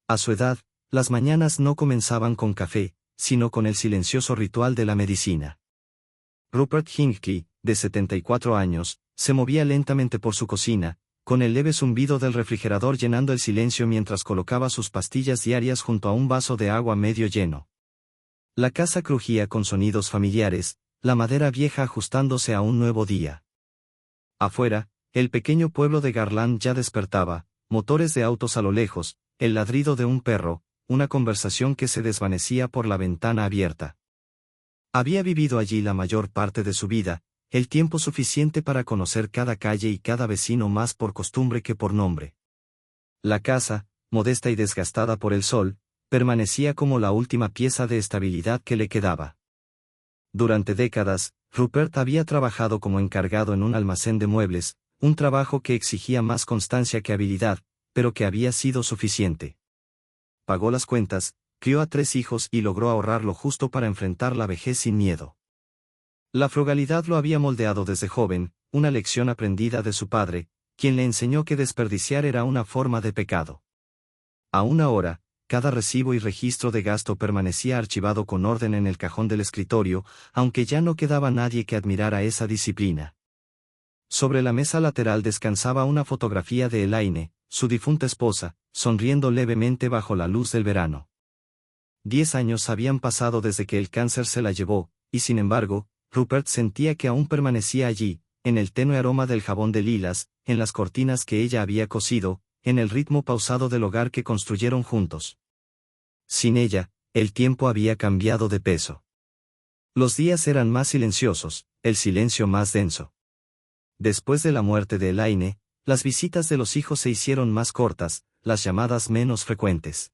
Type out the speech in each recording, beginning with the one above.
A su edad, las mañanas no comenzaban con café, sino con el silencioso ritual de la medicina. Rupert Hinckley, de 74 años, se movía lentamente por su cocina, con el leve zumbido del refrigerador llenando el silencio mientras colocaba sus pastillas diarias junto a un vaso de agua medio lleno. La casa crujía con sonidos familiares, la madera vieja ajustándose a un nuevo día. Afuera, el pequeño pueblo de Garland ya despertaba, motores de autos a lo lejos, el ladrido de un perro, una conversación que se desvanecía por la ventana abierta. Había vivido allí la mayor parte de su vida, el tiempo suficiente para conocer cada calle y cada vecino más por costumbre que por nombre. La casa, modesta y desgastada por el sol, permanecía como la última pieza de estabilidad que le quedaba. Durante décadas, Rupert había trabajado como encargado en un almacén de muebles, un trabajo que exigía más constancia que habilidad, pero que había sido suficiente. Pagó las cuentas, crió a 3 hijos y logró ahorrar lo justo para enfrentar la vejez sin miedo. La frugalidad lo había moldeado desde joven, una lección aprendida de su padre, quien le enseñó que desperdiciar era una forma de pecado. Aún ahora, cada recibo y registro de gasto permanecía archivado con orden en el cajón del escritorio, aunque ya no quedaba nadie que admirara esa disciplina. Sobre la mesa lateral descansaba una fotografía de Elaine, su difunta esposa, sonriendo levemente bajo la luz del verano. 10 años habían pasado desde que el cáncer se la llevó, y sin embargo, Rupert sentía que aún permanecía allí, en el tenue aroma del jabón de lilas, en las cortinas que ella había cosido, en el ritmo pausado del hogar que construyeron juntos. Sin ella, el tiempo había cambiado de peso. Los días eran más silenciosos, el silencio más denso. Después de la muerte de Elaine, las visitas de los hijos se hicieron más cortas, las llamadas menos frecuentes.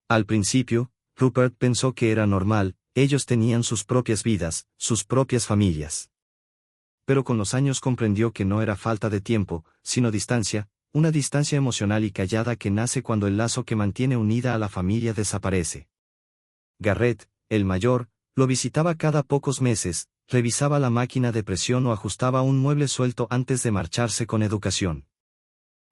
Al principio, Rupert pensó que era normal, ellos tenían sus propias vidas, sus propias familias. Pero con los años comprendió que no era falta de tiempo, sino distancia, una distancia emocional y callada que nace cuando el lazo que mantiene unida a la familia desaparece. Garrett, el mayor, lo visitaba cada pocos meses, revisaba la máquina de presión o ajustaba un mueble suelto antes de marcharse con educación.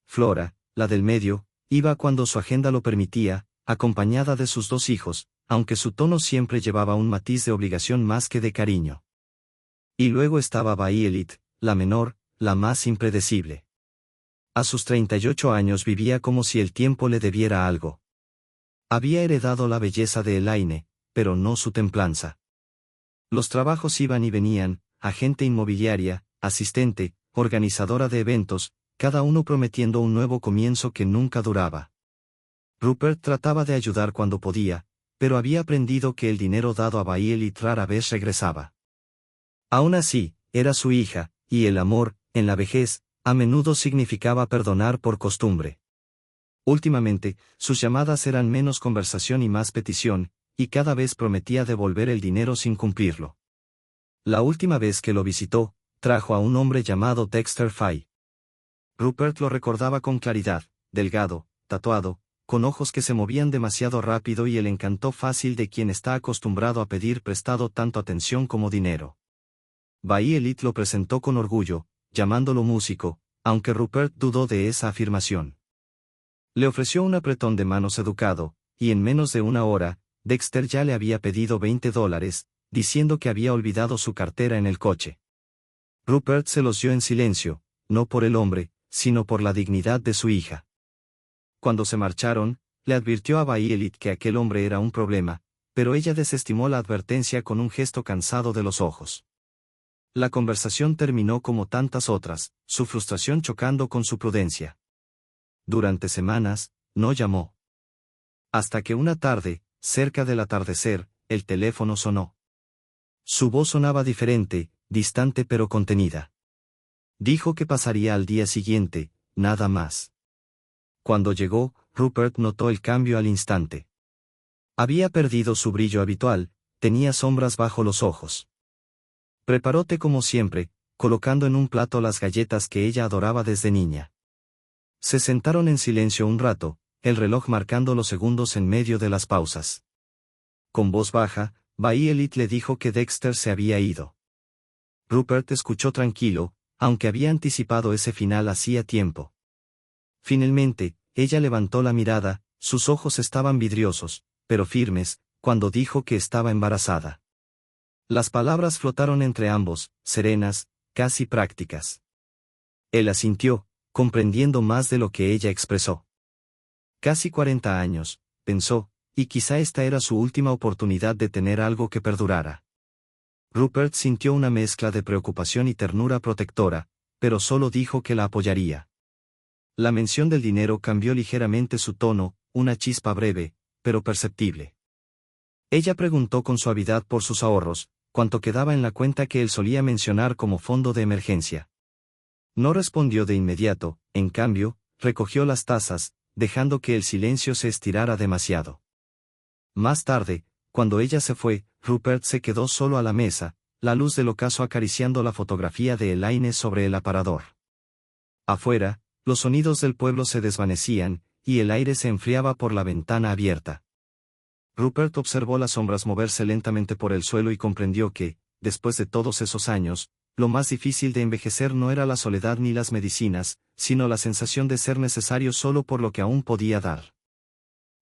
Flora, la del medio, iba cuando su agenda lo permitía, acompañada de sus 2 hijos, aunque su tono siempre llevaba un matiz de obligación más que de cariño. Y luego estaba Violet, la menor, la más impredecible. A sus 38 años vivía como si el tiempo le debiera algo. Había heredado la belleza de Elaine, pero no su templanza. Los trabajos iban y venían, agente inmobiliaria, asistente, organizadora de eventos, cada uno prometiendo un nuevo comienzo que nunca duraba. Rupert trataba de ayudar cuando podía, pero había aprendido que el dinero dado a Violet rara vez regresaba. Aún así, era su hija, y el amor, en la vejez, a menudo significaba perdonar por costumbre. Últimamente, sus llamadas eran menos conversación y más petición, y cada vez prometía devolver el dinero sin cumplirlo. La última vez que lo visitó, trajo a un hombre llamado Dexter Fay. Rupert lo recordaba con claridad, delgado, tatuado, con ojos que se movían demasiado rápido y el encanto fácil de quien está acostumbrado a pedir prestado tanto atención como dinero. Violet lo presentó con orgullo, llamándolo músico, aunque Rupert dudó de esa afirmación. Le ofreció un apretón de manos educado, y en menos de una hora, Dexter ya le había pedido $20, diciendo que había olvidado su cartera en el coche. Rupert se los dio en silencio, no por el hombre, sino por la dignidad de su hija. Cuando se marcharon, le advirtió a Violet que aquel hombre era un problema, pero ella desestimó la advertencia con un gesto cansado de los ojos. La conversación terminó como tantas otras, su frustración chocando con su prudencia. Durante semanas, no llamó. Hasta que una tarde, cerca del atardecer, el teléfono sonó. Su voz sonaba diferente, distante pero contenida. Dijo que pasaría al día siguiente, nada más. Cuando llegó, Rupert notó el cambio al instante. Había perdido su brillo habitual, tenía sombras bajo los ojos. Preparó té como siempre, colocando en un plato las galletas que ella adoraba desde niña. Se sentaron en silencio un rato, el reloj marcando los segundos en medio de las pausas. Con voz baja, Violet le dijo que Dexter se había ido. Rupert escuchó tranquilo, aunque había anticipado ese final hacía tiempo. Finalmente, ella levantó la mirada, Sus ojos estaban vidriosos, pero firmes, cuando dijo que estaba embarazada. Las palabras flotaron entre ambos, serenas, casi prácticas. Él asintió, comprendiendo más de lo que ella expresó. Casi 40 años, pensó, y quizá esta era su última oportunidad de tener algo que perdurara. Rupert sintió una mezcla de preocupación y ternura protectora, pero solo dijo que la apoyaría. La mención del dinero cambió ligeramente su tono, una chispa breve, pero perceptible. Ella preguntó con suavidad por sus ahorros, cuánto quedaba en la cuenta que él solía mencionar como fondo de emergencia. No respondió de inmediato, en cambio, recogió las tazas, dejando que el silencio se estirara demasiado. Más tarde, cuando ella se fue, Rupert se quedó solo a la mesa, la luz del ocaso acariciando la fotografía de Elaine sobre el aparador. Afuera, los sonidos del pueblo se desvanecían, y el aire se enfriaba por la ventana abierta. Rupert observó las sombras moverse lentamente por el suelo y comprendió que, después de todos esos años, lo más difícil de envejecer no era la soledad ni las medicinas, sino la sensación de ser necesario solo por lo que aún podía dar.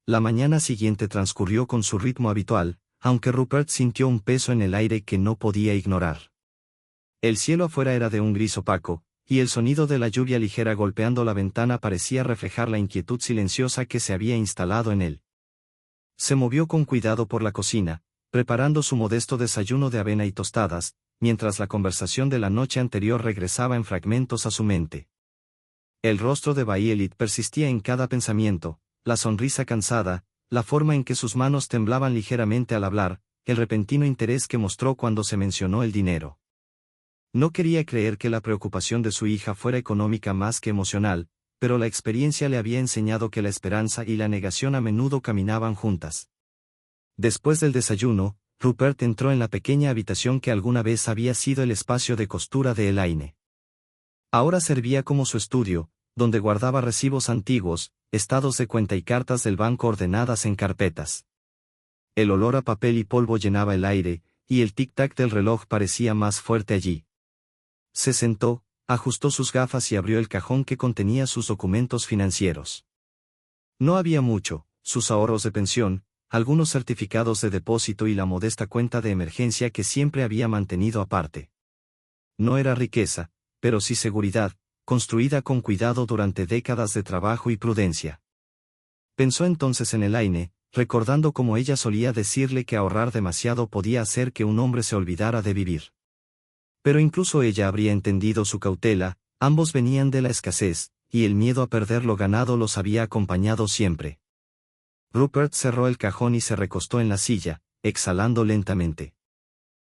La mañana siguiente transcurrió con su ritmo habitual, aunque Rupert sintió un peso en el aire que no podía ignorar. El cielo afuera era de un gris opaco, y el sonido de la lluvia ligera golpeando la ventana parecía reflejar la inquietud silenciosa que se había instalado en él. Se movió con cuidado por la cocina, preparando su modesto desayuno de avena y tostadas, mientras la conversación de la noche anterior regresaba en fragmentos a su mente. El rostro de Violet persistía en cada pensamiento, la sonrisa cansada, la forma en que sus manos temblaban ligeramente al hablar, el repentino interés que mostró cuando se mencionó el dinero. No quería creer que la preocupación de su hija fuera económica más que emocional, pero la experiencia le había enseñado que la esperanza y la negación a menudo caminaban juntas. Después del desayuno, Rupert entró en la pequeña habitación que alguna vez había sido el espacio de costura de Elaine. Ahora servía como su estudio, donde guardaba recibos antiguos, estados de cuenta y cartas del banco ordenadas en carpetas. El olor a papel y polvo llenaba el aire, y el tic-tac del reloj parecía más fuerte allí. Se sentó, ajustó sus gafas y abrió el cajón que contenía sus documentos financieros. No había mucho, sus ahorros de pensión, algunos certificados de depósito y la modesta cuenta de emergencia que siempre había mantenido aparte. No era riqueza, pero sí seguridad, construida con cuidado durante décadas de trabajo y prudencia. Pensó entonces en Elaine, recordando cómo ella solía decirle que ahorrar demasiado podía hacer que un hombre se olvidara de vivir. Pero incluso ella habría entendido su cautela, ambos venían de la escasez, y el miedo a perder lo ganado los había acompañado siempre. Rupert cerró el cajón y se recostó en la silla, exhalando lentamente.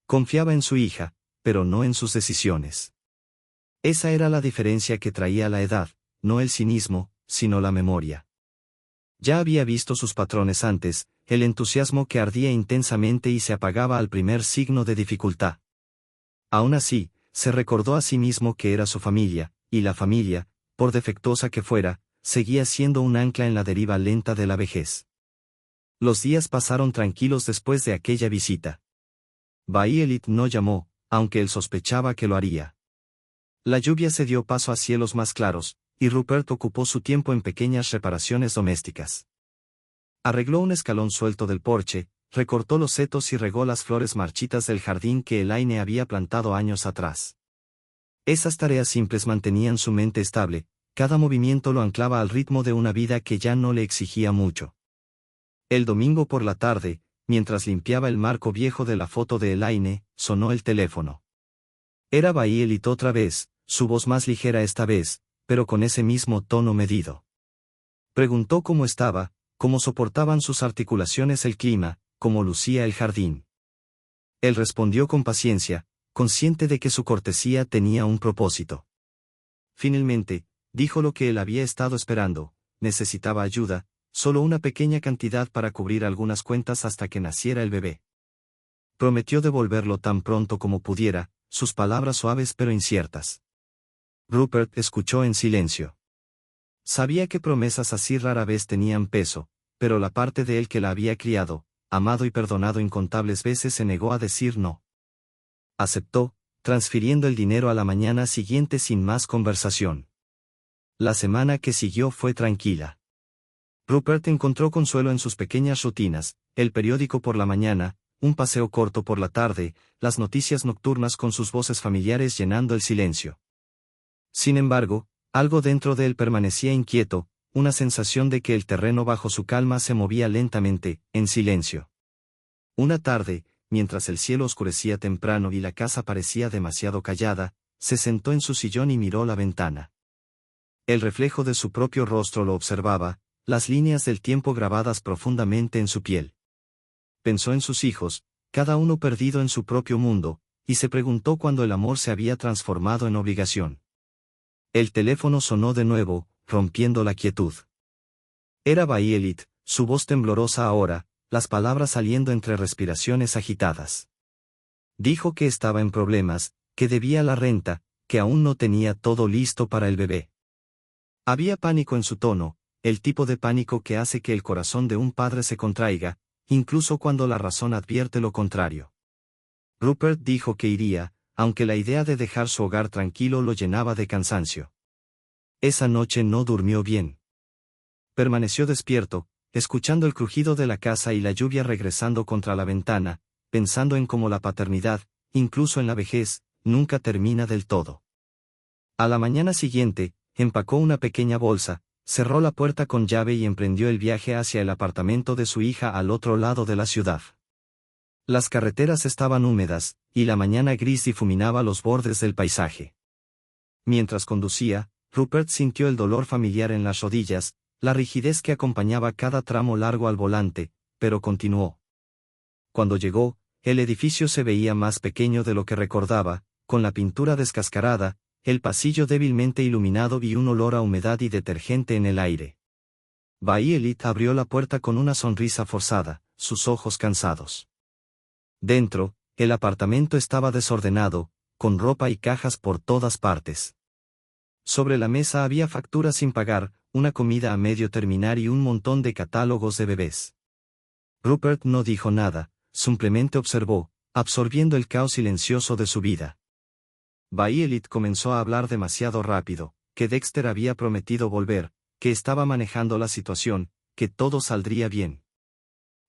Confiaba en su hija, pero no en sus decisiones. Esa era la diferencia que traía la edad, no el cinismo, sino la memoria. Ya había visto sus patrones antes, el entusiasmo que ardía intensamente y se apagaba al primer signo de dificultad. Aún así, se recordó a sí mismo que era su familia, y la familia, por defectuosa que fuera, seguía siendo un ancla en la deriva lenta de la vejez. Los días pasaron tranquilos después de aquella visita. Violet no llamó, aunque él sospechaba que lo haría. La lluvia se dio paso a cielos más claros, y Rupert ocupó su tiempo en pequeñas reparaciones domésticas. Arregló un escalón suelto del porche, recortó los setos y regó las flores marchitas del jardín que Elaine había plantado años atrás. Esas tareas simples mantenían su mente estable, cada movimiento lo anclaba al ritmo de una vida que ya no le exigía mucho. El domingo por la tarde, mientras limpiaba el marco viejo de la foto de Elaine, sonó el teléfono. Era Violet otra vez, su voz más ligera esta vez, pero con ese mismo tono medido. Preguntó cómo estaba, cómo soportaban sus articulaciones el clima, cómo lucía el jardín. Él respondió con paciencia, consciente de que su cortesía tenía un propósito. Finalmente, dijo lo que él había estado esperando: necesitaba ayuda, solo una pequeña cantidad para cubrir algunas cuentas hasta que naciera el bebé. Prometió devolverlo tan pronto como pudiera, sus palabras suaves pero inciertas. Rupert escuchó en silencio. Sabía que promesas así rara vez tenían peso, pero la parte de él que la había criado, amado y perdonado incontables veces se negó a decir no. Aceptó, transfiriendo el dinero a la mañana siguiente sin más conversación. La semana que siguió fue tranquila. Rupert encontró consuelo en sus pequeñas rutinas, el periódico por la mañana, un paseo corto por la tarde, las noticias nocturnas con sus voces familiares llenando el silencio. Sin embargo, algo dentro de él permanecía inquieto, una sensación de que el terreno bajo su calma se movía lentamente, en silencio. Una tarde, mientras el cielo oscurecía temprano y la casa parecía demasiado callada, se sentó en su sillón y miró la ventana. El reflejo de su propio rostro lo observaba, las líneas del tiempo grabadas profundamente en su piel. Pensó en sus hijos, cada uno perdido en su propio mundo, y se preguntó cuándo el amor se había transformado en obligación. El teléfono sonó de nuevo, rompiendo la quietud. Era Violet, su voz temblorosa ahora, las palabras saliendo entre respiraciones agitadas. Dijo que estaba en problemas, que debía la renta, que aún no tenía todo listo para el bebé. Había pánico en su tono, el tipo de pánico que hace que el corazón de un padre se contraiga, incluso cuando la razón advierte lo contrario. Rupert dijo que iría, aunque la idea de dejar su hogar tranquilo lo llenaba de cansancio. Esa noche no durmió bien. Permaneció despierto, escuchando el crujido de la casa y la lluvia regresando contra la ventana, pensando en cómo la paternidad, incluso en la vejez, nunca termina del todo. A la mañana siguiente, empacó una pequeña bolsa, cerró la puerta con llave y emprendió el viaje hacia el apartamento de su hija al otro lado de la ciudad. Las carreteras estaban húmedas, y la mañana gris difuminaba los bordes del paisaje. Mientras conducía, Rupert sintió el dolor familiar en las rodillas, la rigidez que acompañaba cada tramo largo al volante, pero continuó. Cuando llegó, el edificio se veía más pequeño de lo que recordaba, con la pintura descascarada, el pasillo débilmente iluminado y un olor a humedad y detergente en el aire. Violet abrió la puerta con una sonrisa forzada, sus ojos cansados. Dentro, el apartamento estaba desordenado, con ropa y cajas por todas partes. Sobre la mesa había facturas sin pagar, una comida a medio terminar y un montón de catálogos de bebés. Rupert no dijo nada, simplemente observó, absorbiendo el caos silencioso de su vida. Violet comenzó a hablar demasiado rápido, que Dexter había prometido volver, que estaba manejando la situación, que todo saldría bien.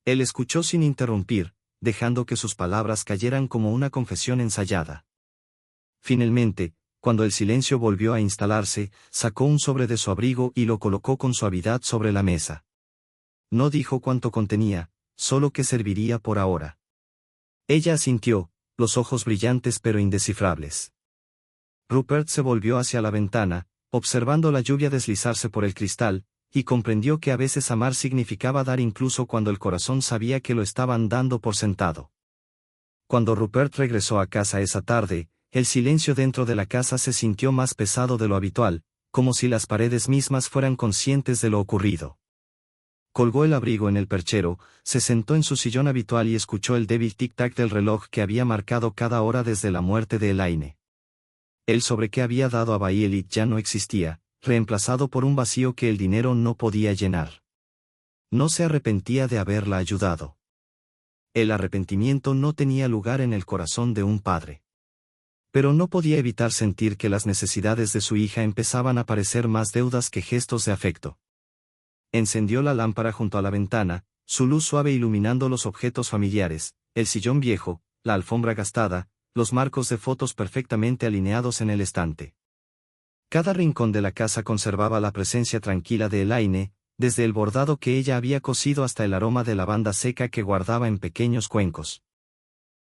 Él escuchó sin interrumpir, dejando que sus palabras cayeran como una confesión ensayada. Finalmente, cuando el silencio volvió a instalarse, sacó un sobre de su abrigo y lo colocó con suavidad sobre la mesa. No dijo cuánto contenía, solo que serviría por ahora. Ella asintió, los ojos brillantes pero indescifrables. Rupert se volvió hacia la ventana, observando la lluvia deslizarse por el cristal, y comprendió que a veces amar significaba dar incluso cuando el corazón sabía que lo estaban dando por sentado. Cuando Rupert regresó a casa esa tarde, el silencio dentro de la casa se sintió más pesado de lo habitual, como si las paredes mismas fueran conscientes de lo ocurrido. Colgó el abrigo en el perchero, se sentó en su sillón habitual y escuchó el débil tic-tac del reloj que había marcado cada hora desde la muerte de Elaine. El sobre que había dado a Violet ya no existía, reemplazado por un vacío que el dinero no podía llenar. No se arrepentía de haberla ayudado. El arrepentimiento no tenía lugar en el corazón de un padre. Pero no podía evitar sentir que las necesidades de su hija empezaban a parecer más deudas que gestos de afecto. Encendió la lámpara junto a la ventana, su luz suave iluminando los objetos familiares, el sillón viejo, la alfombra gastada, los marcos de fotos perfectamente alineados en el estante. Cada rincón de la casa conservaba la presencia tranquila de Elaine, desde el bordado que ella había cosido hasta el aroma de lavanda seca que guardaba en pequeños cuencos.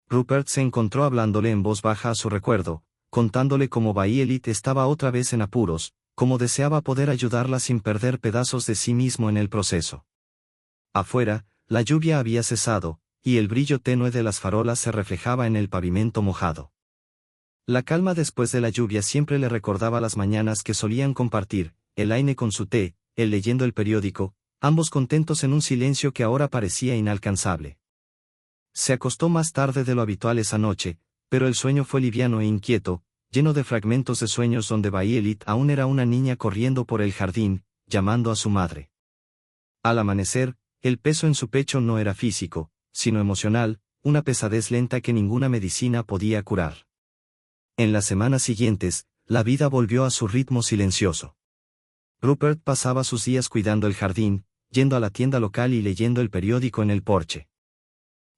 Rupert se encontró hablándole en voz baja a su recuerdo, contándole cómo Violet estaba otra vez en apuros, cómo deseaba poder ayudarla sin perder pedazos de sí mismo en el proceso. Afuera, la lluvia había cesado, y el brillo tenue de las farolas se reflejaba en el pavimento mojado. La calma después de la lluvia siempre le recordaba las mañanas que solían compartir, Elaine con su té, él leyendo el periódico, ambos contentos en un silencio que ahora parecía inalcanzable. Se acostó más tarde de lo habitual esa noche, pero el sueño fue liviano e inquieto, lleno de fragmentos de sueños donde Violet aún era una niña corriendo por el jardín, llamando a su madre. Al amanecer, el peso en su pecho no era físico, sino emocional, una pesadez lenta que ninguna medicina podía curar. En las semanas siguientes, la vida volvió a su ritmo silencioso. Rupert pasaba sus días cuidando el jardín, yendo a la tienda local y leyendo el periódico en el porche.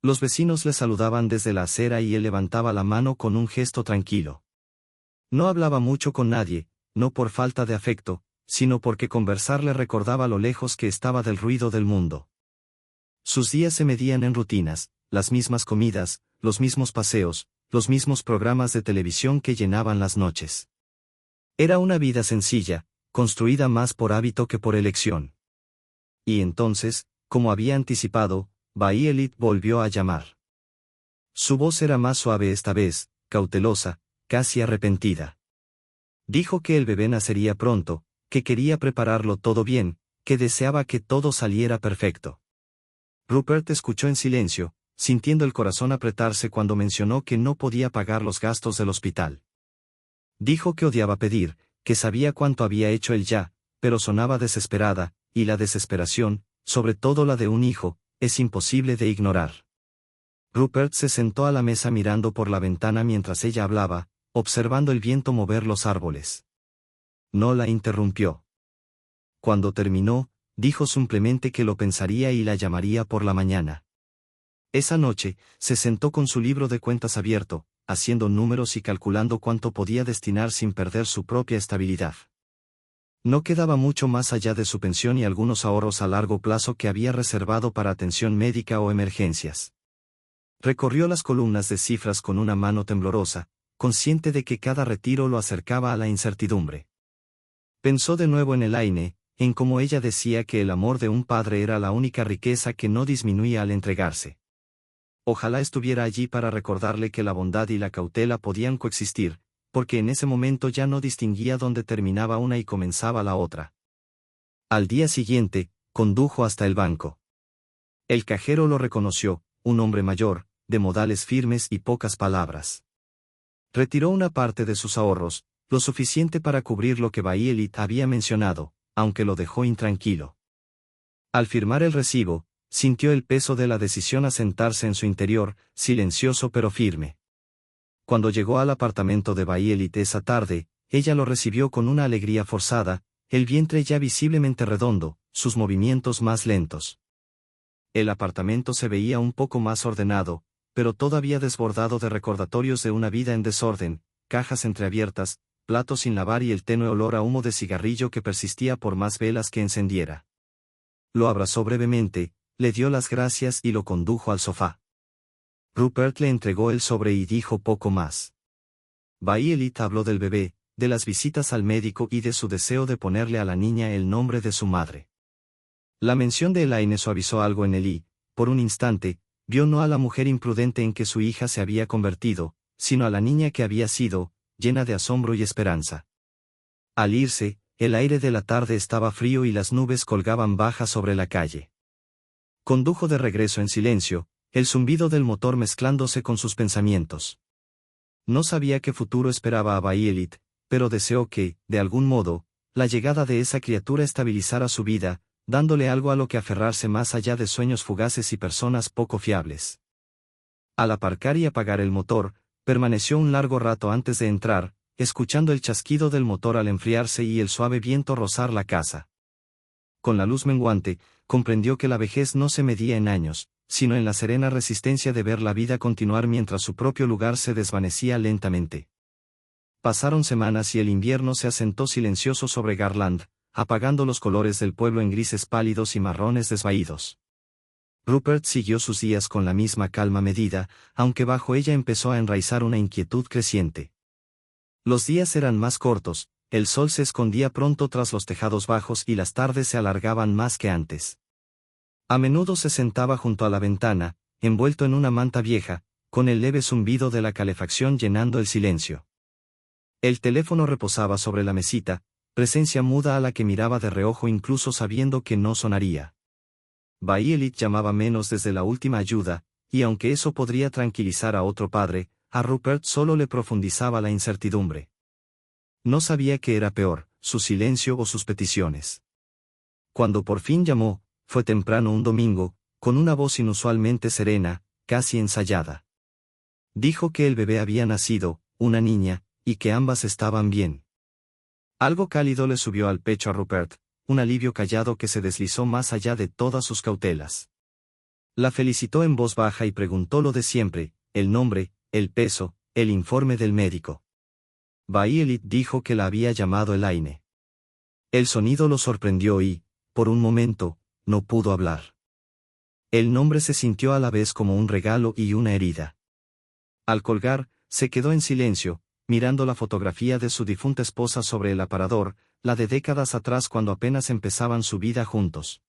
Los vecinos le saludaban desde la acera y él levantaba la mano con un gesto tranquilo. No hablaba mucho con nadie, no por falta de afecto, sino porque conversar le recordaba lo lejos que estaba del ruido del mundo. Sus días se medían en rutinas, las mismas comidas, los mismos paseos, los mismos programas de televisión que llenaban las noches. Era una vida sencilla, construida más por hábito que por elección. Y entonces, como había anticipado, Bayelit volvió a llamar. Su voz era más suave esta vez, cautelosa, casi arrepentida. Dijo que el bebé nacería pronto, que quería prepararlo todo bien, que deseaba que todo saliera perfecto. Rupert escuchó en silencio, sintiendo el corazón apretarse cuando mencionó que no podía pagar los gastos del hospital. Dijo que odiaba pedir, que sabía cuánto había hecho él ya, pero sonaba desesperada, y la desesperación, sobre todo la de un hijo, es imposible de ignorar. Rupert se sentó a la mesa mirando por la ventana mientras ella hablaba, observando el viento mover los árboles. No la interrumpió. Cuando terminó, dijo simplemente que lo pensaría y la llamaría por la mañana. Esa noche, se sentó con su libro de cuentas abierto, haciendo números y calculando cuánto podía destinar sin perder su propia estabilidad. No quedaba mucho más allá de su pensión y algunos ahorros a largo plazo que había reservado para atención médica o emergencias. Recorrió las columnas de cifras con una mano temblorosa, consciente de que cada retiro lo acercaba a la incertidumbre. Pensó de nuevo en Elaine, en cómo ella decía que el amor de un padre era la única riqueza que no disminuía al entregarse. Ojalá estuviera allí para recordarle que la bondad y la cautela podían coexistir, porque en ese momento ya no distinguía dónde terminaba una y comenzaba la otra. Al día siguiente, condujo hasta el banco. El cajero lo reconoció, un hombre mayor, de modales firmes y pocas palabras. Retiró una parte de sus ahorros, lo suficiente para cubrir lo que Bayelit había mencionado, aunque lo dejó intranquilo. Al firmar el recibo, sintió el peso de la decisión asentarse en su interior, silencioso pero firme. Cuando llegó al apartamento de Bayelit esa tarde, ella lo recibió con una alegría forzada, el vientre ya visiblemente redondo, sus movimientos más lentos. El apartamento se veía un poco más ordenado, pero todavía desbordado de recordatorios de una vida en desorden, cajas entreabiertas, platos sin lavar y el tenue olor a humo de cigarrillo que persistía por más velas que encendiera. Lo abrazó brevemente, le dio las gracias y lo condujo al sofá. Rupert le entregó el sobre y dijo poco más. Bayelit habló del bebé, de las visitas al médico y de su deseo de ponerle a la niña el nombre de su madre. La mención de Elaine suavizó algo en él y, por un instante, vio no a la mujer imprudente en que su hija se había convertido, sino a la niña que había sido, llena de asombro y esperanza. Al irse, el aire de la tarde estaba frío y las nubes colgaban bajas sobre la calle. Condujo de regreso en silencio, el zumbido del motor mezclándose con sus pensamientos. No sabía qué futuro esperaba a Bayelit, pero deseó que, de algún modo, la llegada de esa criatura estabilizara su vida, dándole algo a lo que aferrarse más allá de sueños fugaces y personas poco fiables. Al aparcar y apagar el motor, permaneció un largo rato antes de entrar, escuchando el chasquido del motor al enfriarse y el suave viento rozar la casa. Con la luz menguante, comprendió que la vejez no se medía en años, sino en la serena resistencia de ver la vida continuar mientras su propio lugar se desvanecía lentamente. Pasaron semanas y el invierno se asentó silencioso sobre Garland, apagando los colores del pueblo en grises pálidos y marrones desvaídos. Rupert siguió sus días con la misma calma medida, aunque bajo ella empezó a enraizar una inquietud creciente. Los días eran más cortos, el sol se escondía pronto tras los tejados bajos y las tardes se alargaban más que antes. A menudo se sentaba junto a la ventana, envuelto en una manta vieja, con el leve zumbido de la calefacción llenando el silencio. El teléfono reposaba sobre la mesita, presencia muda a la que miraba de reojo incluso sabiendo que no sonaría. Bayelit llamaba menos desde la última ayuda, y aunque eso podría tranquilizar a otro padre, a Rupert solo le profundizaba la incertidumbre. No sabía qué era peor, su silencio o sus peticiones. Cuando por fin llamó, fue temprano un domingo, con una voz inusualmente serena, casi ensayada. Dijo que el bebé había nacido, una niña, y que ambas estaban bien. Algo cálido le subió al pecho a Rupert, un alivio callado que se deslizó más allá de todas sus cautelas. La felicitó en voz baja y preguntó lo de siempre, el nombre, el peso, el informe del médico. Violet dijo que la había llamado Elaine. El sonido lo sorprendió y, por un momento, no pudo hablar. El nombre se sintió a la vez como un regalo y una herida. Al colgar, se quedó en silencio, mirando la fotografía de su difunta esposa sobre el aparador, la de décadas atrás cuando apenas empezaban su vida juntos.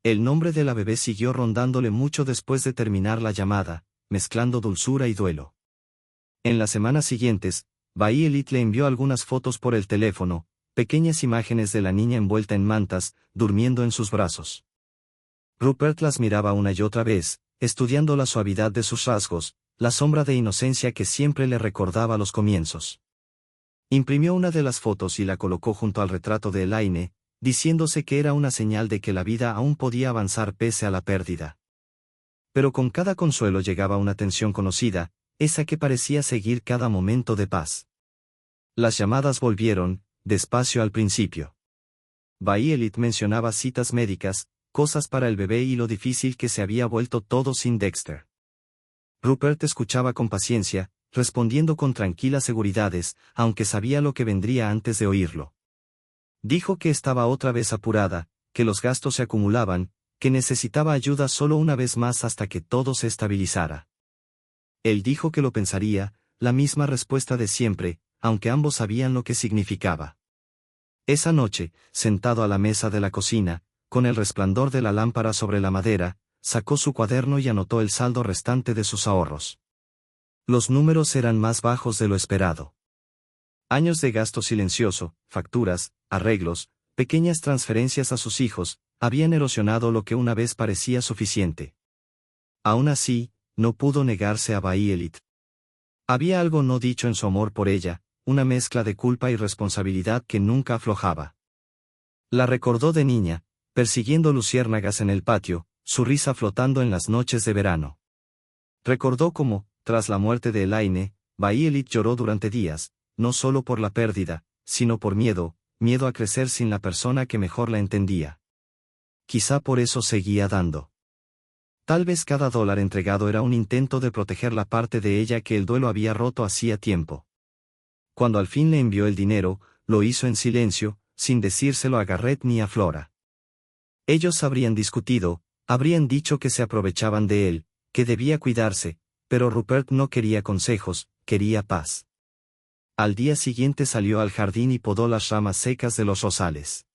El nombre de la bebé siguió rondándole mucho después de terminar la llamada, mezclando dulzura y duelo. En las semanas siguientes, Violet le envió algunas fotos por el teléfono, pequeñas imágenes de la niña envuelta en mantas, durmiendo en sus brazos. Rupert las miraba una y otra vez, estudiando la suavidad de sus rasgos, la sombra de inocencia que siempre le recordaba los comienzos. Imprimió una de las fotos y la colocó junto al retrato de Elaine, diciéndose que era una señal de que la vida aún podía avanzar pese a la pérdida. Pero con cada consuelo llegaba una tensión conocida, esa que parecía seguir cada momento de paz. Las llamadas volvieron, despacio al principio. Violet mencionaba citas médicas, cosas para el bebé y lo difícil que se había vuelto todo sin Dexter. Rupert escuchaba con paciencia, respondiendo con tranquilas seguridades, aunque sabía lo que vendría antes de oírlo. Dijo que estaba otra vez apurada, que los gastos se acumulaban, que necesitaba ayuda solo una vez más hasta que todo se estabilizara. Él dijo que lo pensaría, la misma respuesta de siempre, aunque ambos sabían lo que significaba. Esa noche, sentado a la mesa de la cocina, con el resplandor de la lámpara sobre la madera, sacó su cuaderno y anotó el saldo restante de sus ahorros. Los números eran más bajos de lo esperado. Años de gasto silencioso, facturas, arreglos, pequeñas transferencias a sus hijos, habían erosionado lo que una vez parecía suficiente. Aún así, no pudo negarse a Violet. Había algo no dicho en su amor por ella, una mezcla de culpa y responsabilidad que nunca aflojaba. La recordó de niña, persiguiendo luciérnagas en el patio, su risa flotando en las noches de verano. Recordó cómo, tras la muerte de Elaine, Violet lloró durante días, no solo por la pérdida, sino por miedo a crecer sin la persona que mejor la entendía. Quizá por eso seguía dando. Tal vez cada dólar entregado era un intento de proteger la parte de ella que el duelo había roto hacía tiempo. Cuando al fin le envió el dinero, lo hizo en silencio, sin decírselo a Garrett ni a Flora. Ellos habrían discutido, habrían dicho que se aprovechaban de él, que debía cuidarse, pero Rupert no quería consejos, quería paz. Al día siguiente salió al jardín y podó las ramas secas de los rosales.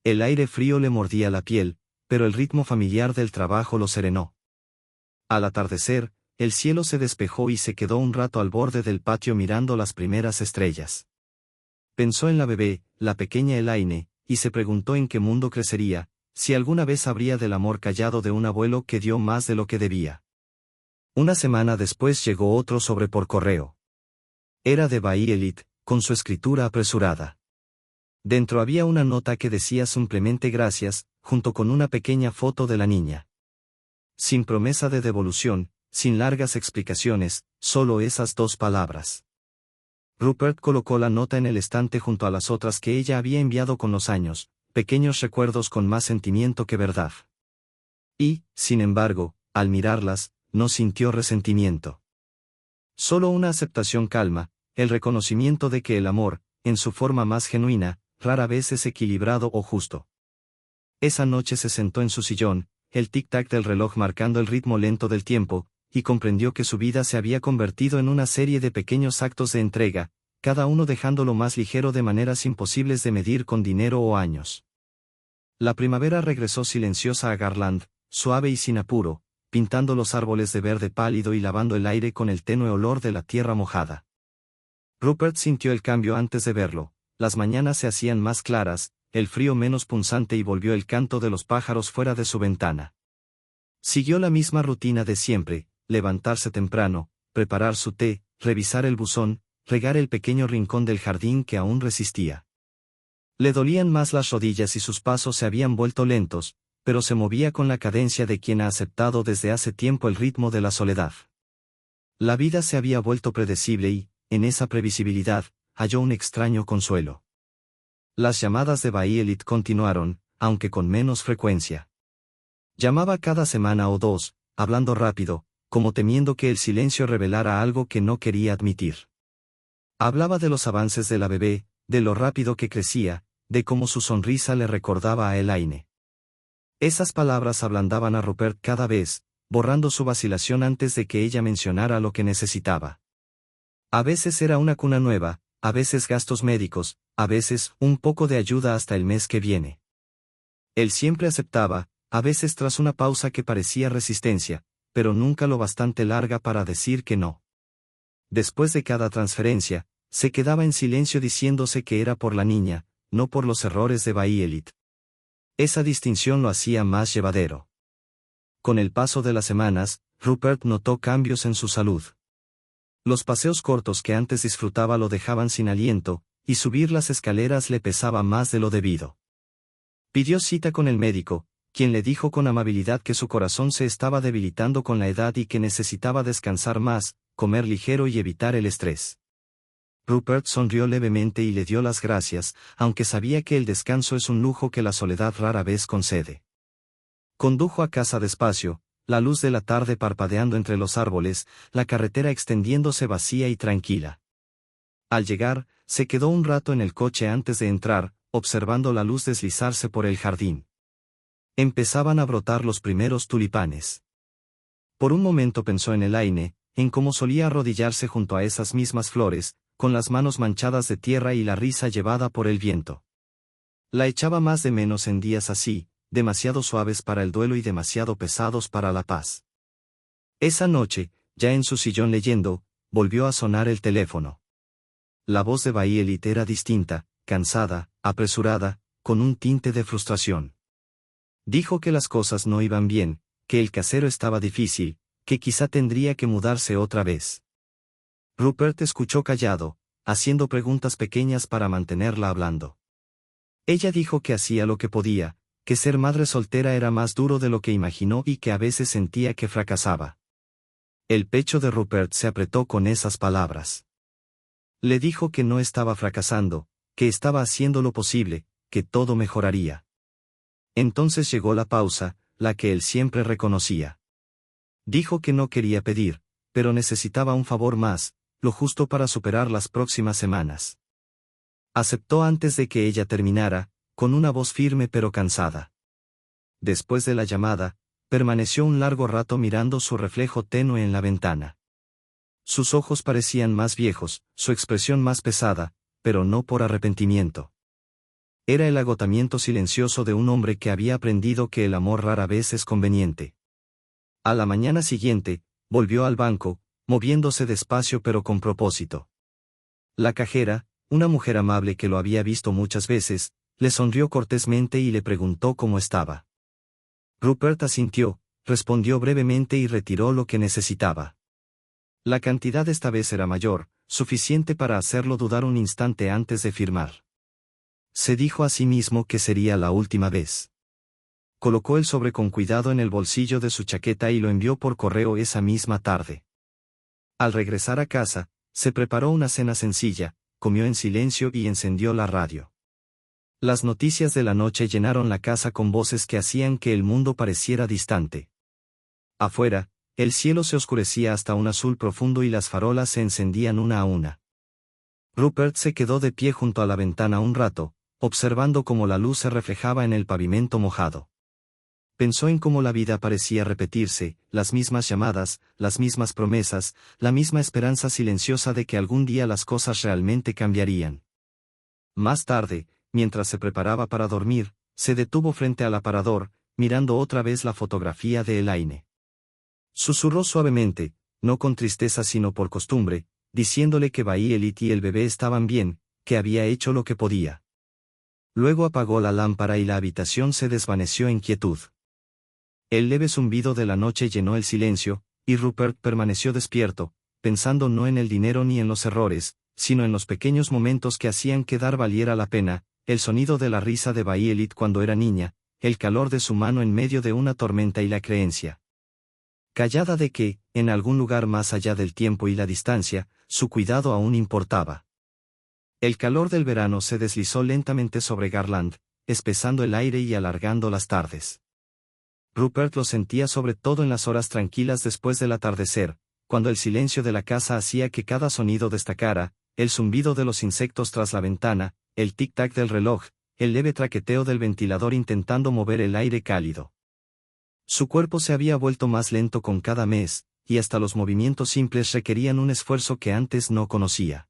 El aire frío le mordía la piel, pero el ritmo familiar del trabajo lo serenó. Al atardecer, el cielo se despejó y se quedó un rato al borde del patio mirando las primeras estrellas. Pensó en la bebé, la pequeña Elaine, y se preguntó en qué mundo crecería, si alguna vez sabría del amor callado de un abuelo que dio más de lo que debía. Una semana después llegó otro sobre por correo. Era de Violet, con su escritura apresurada. Dentro había una nota que decía simplemente gracias, junto con una pequeña foto de la niña. Sin promesa de devolución, sin largas explicaciones, solo esas dos palabras. Rupert colocó la nota en el estante junto a las otras que ella había enviado con los años, pequeños recuerdos con más sentimiento que verdad. Y, sin embargo, al mirarlas, no sintió resentimiento. Solo una aceptación calma, el reconocimiento de que el amor, en su forma más genuina, rara vez es equilibrado o justo. Esa noche se sentó en su sillón, el tic-tac del reloj marcando el ritmo lento del tiempo, y comprendió que su vida se había convertido en una serie de pequeños actos de entrega, cada uno dejándolo más ligero de maneras imposibles de medir con dinero o años. La primavera regresó silenciosa a Garland, suave y sin apuro, pintando los árboles de verde pálido y lavando el aire con el tenue olor de la tierra mojada. Rupert sintió el cambio antes de verlo, las mañanas se hacían más claras, el frío menos punzante y volvió el canto de los pájaros fuera de su ventana. Siguió la misma rutina de siempre, levantarse temprano, preparar su té, revisar el buzón, regar el pequeño rincón del jardín que aún resistía. Le dolían más las rodillas y sus pasos se habían vuelto lentos, pero se movía con la cadencia de quien ha aceptado desde hace tiempo el ritmo de la soledad. La vida se había vuelto predecible y, en esa previsibilidad, halló un extraño consuelo. Las llamadas de Violet continuaron, aunque con menos frecuencia. Llamaba cada semana o dos, hablando rápido, como temiendo que el silencio revelara algo que no quería admitir. Hablaba de los avances de la bebé, de lo rápido que crecía, de cómo su sonrisa le recordaba a Elaine. Esas palabras ablandaban a Rupert cada vez, borrando su vacilación antes de que ella mencionara lo que necesitaba. A veces era una cuna nueva, a veces gastos médicos, a veces un poco de ayuda hasta el mes que viene. Él siempre aceptaba, a veces tras una pausa que parecía resistencia, pero nunca lo bastante larga para decir que no. Después de cada transferencia, se quedaba en silencio diciéndose que era por la niña, no por los errores de Violet. Esa distinción lo hacía más llevadero. Con el paso de las semanas, Rupert notó cambios en su salud. Los paseos cortos que antes disfrutaba lo dejaban sin aliento, y subir las escaleras le pesaba más de lo debido. Pidió cita con el médico, quien le dijo con amabilidad que su corazón se estaba debilitando con la edad y que necesitaba descansar más, comer ligero y evitar el estrés. Rupert sonrió levemente y le dio las gracias, aunque sabía que el descanso es un lujo que la soledad rara vez concede. Condujo a casa despacio, la luz de la tarde parpadeando entre los árboles, la carretera extendiéndose vacía y tranquila. Al llegar, se quedó un rato en el coche antes de entrar, observando la luz deslizarse por el jardín. Empezaban a brotar los primeros tulipanes. Por un momento pensó en Elaine, en cómo solía arrodillarse junto a esas mismas flores, con las manos manchadas de tierra y la risa llevada por el viento. La echaba más de menos en días así, demasiado suaves para el duelo y demasiado pesados para la paz. Esa noche, ya en su sillón leyendo, volvió a sonar el teléfono. La voz de Violet era distinta, cansada, apresurada, con un tinte de frustración. Dijo que las cosas no iban bien, que el casero estaba difícil, que quizá tendría que mudarse otra vez. Rupert escuchó callado, haciendo preguntas pequeñas para mantenerla hablando. Ella dijo que hacía lo que podía, que ser madre soltera era más duro de lo que imaginó y que a veces sentía que fracasaba. El pecho de Rupert se apretó con esas palabras. Le dijo que no estaba fracasando, que estaba haciendo lo posible, que todo mejoraría. Entonces llegó la pausa, la que él siempre reconocía. Dijo que no quería pedir, pero necesitaba un favor más, lo justo para superar las próximas semanas. Aceptó antes de que ella terminara, con una voz firme pero cansada. Después de la llamada, permaneció un largo rato mirando su reflejo tenue en la ventana. Sus ojos parecían más viejos, su expresión más pesada, pero no por arrepentimiento. Era el agotamiento silencioso de un hombre que había aprendido que el amor rara vez es conveniente. A la mañana siguiente, volvió al banco, moviéndose despacio pero con propósito. La cajera, una mujer amable que lo había visto muchas veces, le sonrió cortésmente y le preguntó cómo estaba. Rupert asintió, respondió brevemente y retiró lo que necesitaba. La cantidad esta vez era mayor, suficiente para hacerlo dudar un instante antes de firmar. Se dijo a sí mismo que sería la última vez. Colocó el sobre con cuidado en el bolsillo de su chaqueta y lo envió por correo esa misma tarde. Al regresar a casa, se preparó una cena sencilla, comió en silencio y encendió la radio. Las noticias de la noche llenaron la casa con voces que hacían que el mundo pareciera distante. Afuera, el cielo se oscurecía hasta un azul profundo y las farolas se encendían una a una. Rupert se quedó de pie junto a la ventana un rato, observando cómo la luz se reflejaba en el pavimento mojado. Pensó en cómo la vida parecía repetirse, las mismas llamadas, las mismas promesas, la misma esperanza silenciosa de que algún día las cosas realmente cambiarían. Más tarde, mientras se preparaba para dormir, se detuvo frente al aparador, mirando otra vez la fotografía de Elaine. Susurró suavemente, no con tristeza sino por costumbre, diciéndole que Violet y el bebé estaban bien, que había hecho lo que podía. Luego apagó la lámpara y la habitación se desvaneció en quietud. El leve zumbido de la noche llenó el silencio, y Rupert permaneció despierto, pensando no en el dinero ni en los errores, sino en los pequeños momentos que hacían que dar valiera la pena, el sonido de la risa de Violet cuando era niña, el calor de su mano en medio de una tormenta y la creencia callada de que, en algún lugar más allá del tiempo y la distancia, su cuidado aún importaba. El calor del verano se deslizó lentamente sobre Garland, espesando el aire y alargando las tardes. Rupert lo sentía sobre todo en las horas tranquilas después del atardecer, cuando el silencio de la casa hacía que cada sonido destacara, el zumbido de los insectos tras la ventana, el tic-tac del reloj, el leve traqueteo del ventilador intentando mover el aire cálido. Su cuerpo se había vuelto más lento con cada mes, y hasta los movimientos simples requerían un esfuerzo que antes no conocía.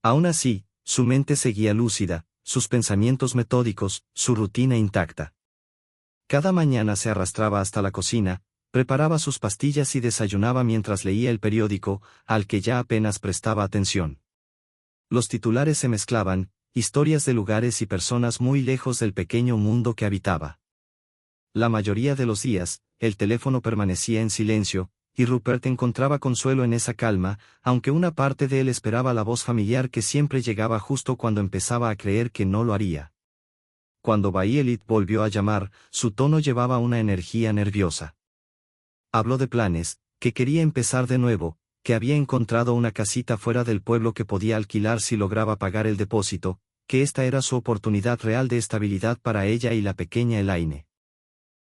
Aún así, su mente seguía lúcida, sus pensamientos metódicos, su rutina intacta. Cada mañana se arrastraba hasta la cocina, preparaba sus pastillas y desayunaba mientras leía el periódico, al que ya apenas prestaba atención. Los titulares se mezclaban, historias de lugares y personas muy lejos del pequeño mundo que habitaba. La mayoría de los días, el teléfono permanecía en silencio, y Rupert encontraba consuelo en esa calma, aunque una parte de él esperaba la voz familiar que siempre llegaba justo cuando empezaba a creer que no lo haría. Cuando Violet volvió a llamar, su tono llevaba una energía nerviosa. Habló de planes, que quería empezar de nuevo, que había encontrado una casita fuera del pueblo que podía alquilar si lograba pagar el depósito, que esta era su oportunidad real de estabilidad para ella y la pequeña Elaine.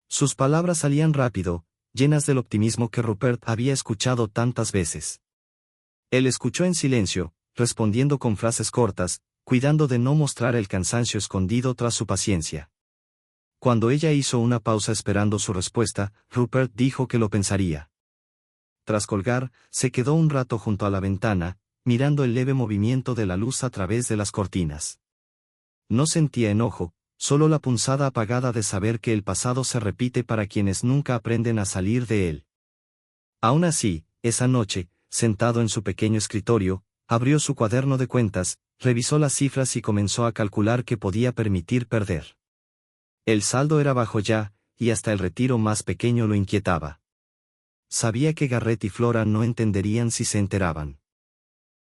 Sus palabras salían rápido, llenas del optimismo que Rupert había escuchado tantas veces. Él escuchó en silencio, respondiendo con frases cortas, cuidando de no mostrar el cansancio escondido tras su paciencia. Cuando ella hizo una pausa esperando su respuesta, Rupert dijo que lo pensaría. Tras colgar, se quedó un rato junto a la ventana, mirando el leve movimiento de la luz a través de las cortinas. No sentía enojo, solo la punzada apagada de saber que el pasado se repite para quienes nunca aprenden a salir de él. Aún así, esa noche, sentado en su pequeño escritorio, abrió su cuaderno de cuentas, revisó las cifras y comenzó a calcular qué podía permitir perder. El saldo era bajo ya, y hasta el retiro más pequeño lo inquietaba. Sabía que Garrett y Flora no entenderían si se enteraban.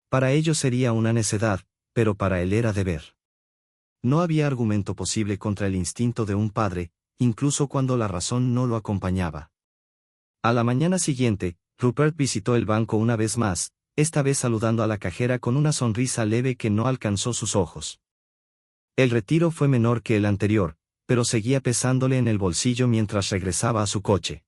Para ellos sería una necedad, pero para él era deber. No había argumento posible contra el instinto de un padre, incluso cuando la razón no lo acompañaba. A la mañana siguiente, Rupert visitó el banco una vez más, esta vez saludando a la cajera con una sonrisa leve que no alcanzó sus ojos. El retiro fue menor que el anterior, pero seguía pesándole en el bolsillo mientras regresaba a su coche.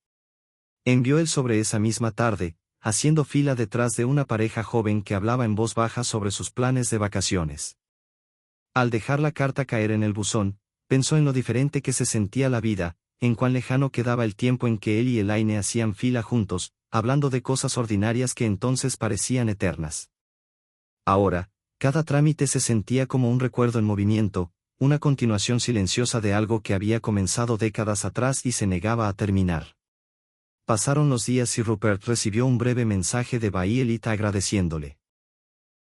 Envió el sobre esa misma tarde, haciendo fila detrás de una pareja joven que hablaba en voz baja sobre sus planes de vacaciones. Al dejar la carta caer en el buzón, pensó en lo diferente que se sentía la vida, en cuán lejano quedaba el tiempo en que él y Elaine hacían fila juntos, hablando de cosas ordinarias que entonces parecían eternas. Ahora, cada trámite se sentía como un recuerdo en movimiento, una continuación silenciosa de algo que había comenzado décadas atrás y se negaba a terminar. Pasaron los días y Rupert recibió un breve mensaje de Violet agradeciéndole.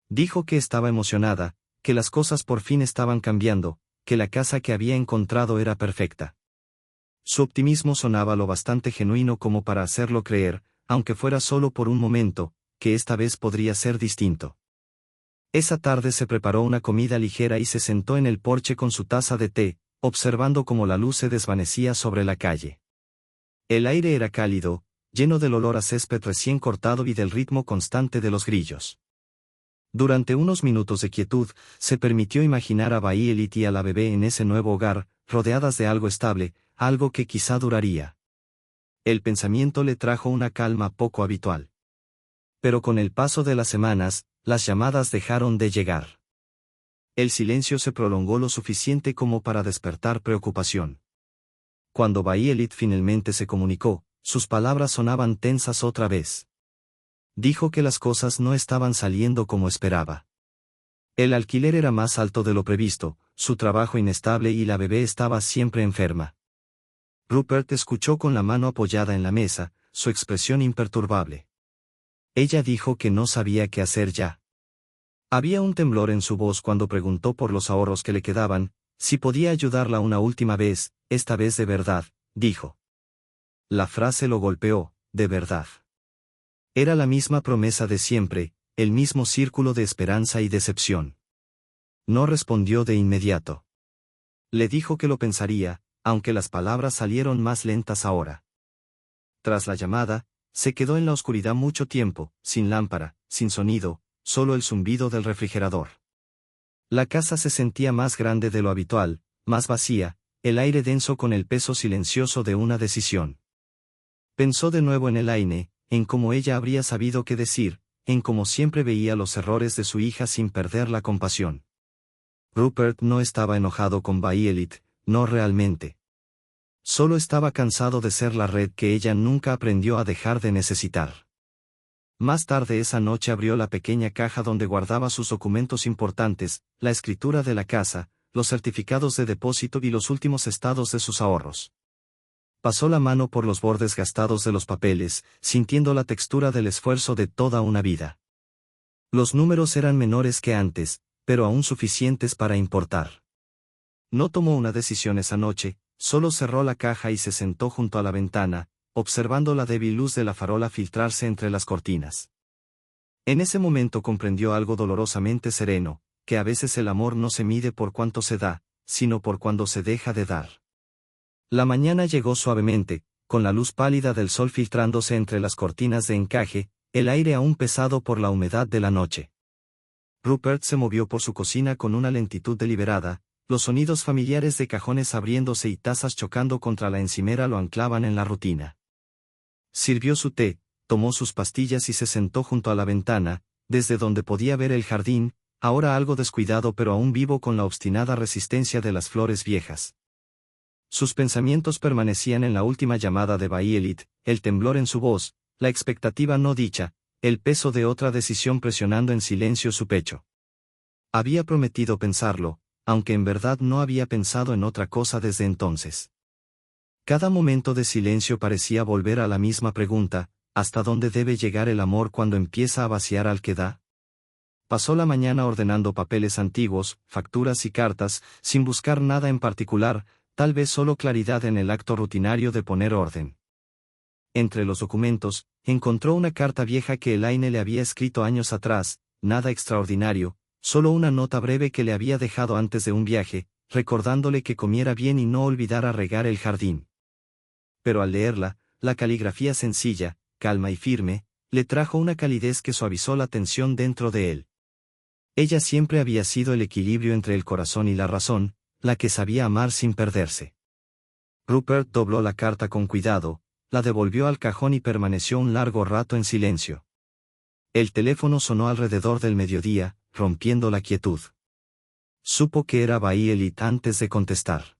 Dijo que estaba emocionada, que las cosas por fin estaban cambiando, que la casa que había encontrado era perfecta. Su optimismo sonaba lo bastante genuino como para hacerlo creer, aunque fuera solo por un momento, que esta vez podría ser distinto. Esa tarde se preparó una comida ligera y se sentó en el porche con su taza de té, observando cómo la luz se desvanecía sobre la calle. El aire era cálido, lleno del olor a césped recién cortado y del ritmo constante de los grillos. Durante unos minutos de quietud, se permitió imaginar a Violet y a la bebé en ese nuevo hogar, rodeadas de algo estable, algo que quizá duraría. El pensamiento le trajo una calma poco habitual. Pero con el paso de las semanas, las llamadas dejaron de llegar. El silencio se prolongó lo suficiente como para despertar preocupación. Cuando Violet finalmente se comunicó, sus palabras sonaban tensas otra vez. Dijo que las cosas no estaban saliendo como esperaba. El alquiler era más alto de lo previsto, su trabajo inestable y la bebé estaba siempre enferma. Rupert escuchó con la mano apoyada en la mesa, su expresión imperturbable. Ella dijo que no sabía qué hacer ya. Había un temblor en su voz cuando preguntó por los ahorros que le quedaban, si podía ayudarla una última vez, esta vez de verdad, dijo. La frase lo golpeó, de verdad. Era la misma promesa de siempre, el mismo círculo de esperanza y decepción. No respondió de inmediato. Le dijo que lo pensaría, aunque las palabras salieron más lentas ahora. Tras la llamada, se quedó en la oscuridad mucho tiempo, sin lámpara, sin sonido, solo el zumbido del refrigerador. La casa se sentía más grande de lo habitual, más vacía, el aire denso con el peso silencioso de una decisión. Pensó de nuevo en Elaine, en cómo ella habría sabido qué decir, en cómo siempre veía los errores de su hija sin perder la compasión. Rupert no estaba enojado con Violet, no realmente. Solo estaba cansado de ser la red que ella nunca aprendió a dejar de necesitar. Más tarde esa noche abrió la pequeña caja donde guardaba sus documentos importantes, la escritura de la casa, los certificados de depósito y los últimos estados de sus ahorros. Pasó la mano por los bordes gastados de los papeles, sintiendo la textura del esfuerzo de toda una vida. Los números eran menores que antes, pero aún suficientes para importar. No tomó una decisión esa noche, solo cerró la caja y se sentó junto a la ventana, observando la débil luz de la farola filtrarse entre las cortinas. En ese momento comprendió algo dolorosamente sereno, que a veces el amor no se mide por cuánto se da, sino por cuándo se deja de dar. La mañana llegó suavemente, con la luz pálida del sol filtrándose entre las cortinas de encaje, el aire aún pesado por la humedad de la noche. Rupert se movió por su cocina con una lentitud deliberada, los sonidos familiares de cajones abriéndose y tazas chocando contra la encimera lo anclaban en la rutina. Sirvió su té, tomó sus pastillas y se sentó junto a la ventana, desde donde podía ver el jardín, ahora algo descuidado pero aún vivo con la obstinada resistencia de las flores viejas. Sus pensamientos permanecían en la última llamada de Violet, el temblor en su voz, la expectativa no dicha, el peso de otra decisión presionando en silencio su pecho. Había prometido pensarlo, aunque en verdad no había pensado en otra cosa desde entonces. Cada momento de silencio parecía volver a la misma pregunta, ¿hasta dónde debe llegar el amor cuando empieza a vaciar al que da? Pasó la mañana ordenando papeles antiguos, facturas y cartas, sin buscar nada en particular, tal vez solo claridad en el acto rutinario de poner orden. Entre los documentos, encontró una carta vieja que Elaine le había escrito años atrás, nada extraordinario, solo una nota breve que le había dejado antes de un viaje, recordándole que comiera bien y no olvidara regar el jardín. Pero al leerla, la caligrafía sencilla, calma y firme, le trajo una calidez que suavizó la tensión dentro de él. Ella siempre había sido el equilibrio entre el corazón y la razón, la que sabía amar sin perderse. Rupert dobló la carta con cuidado, la devolvió al cajón y permaneció un largo rato en silencio. El teléfono sonó alrededor del mediodía, rompiendo la quietud. Supo que era Violet antes de contestar.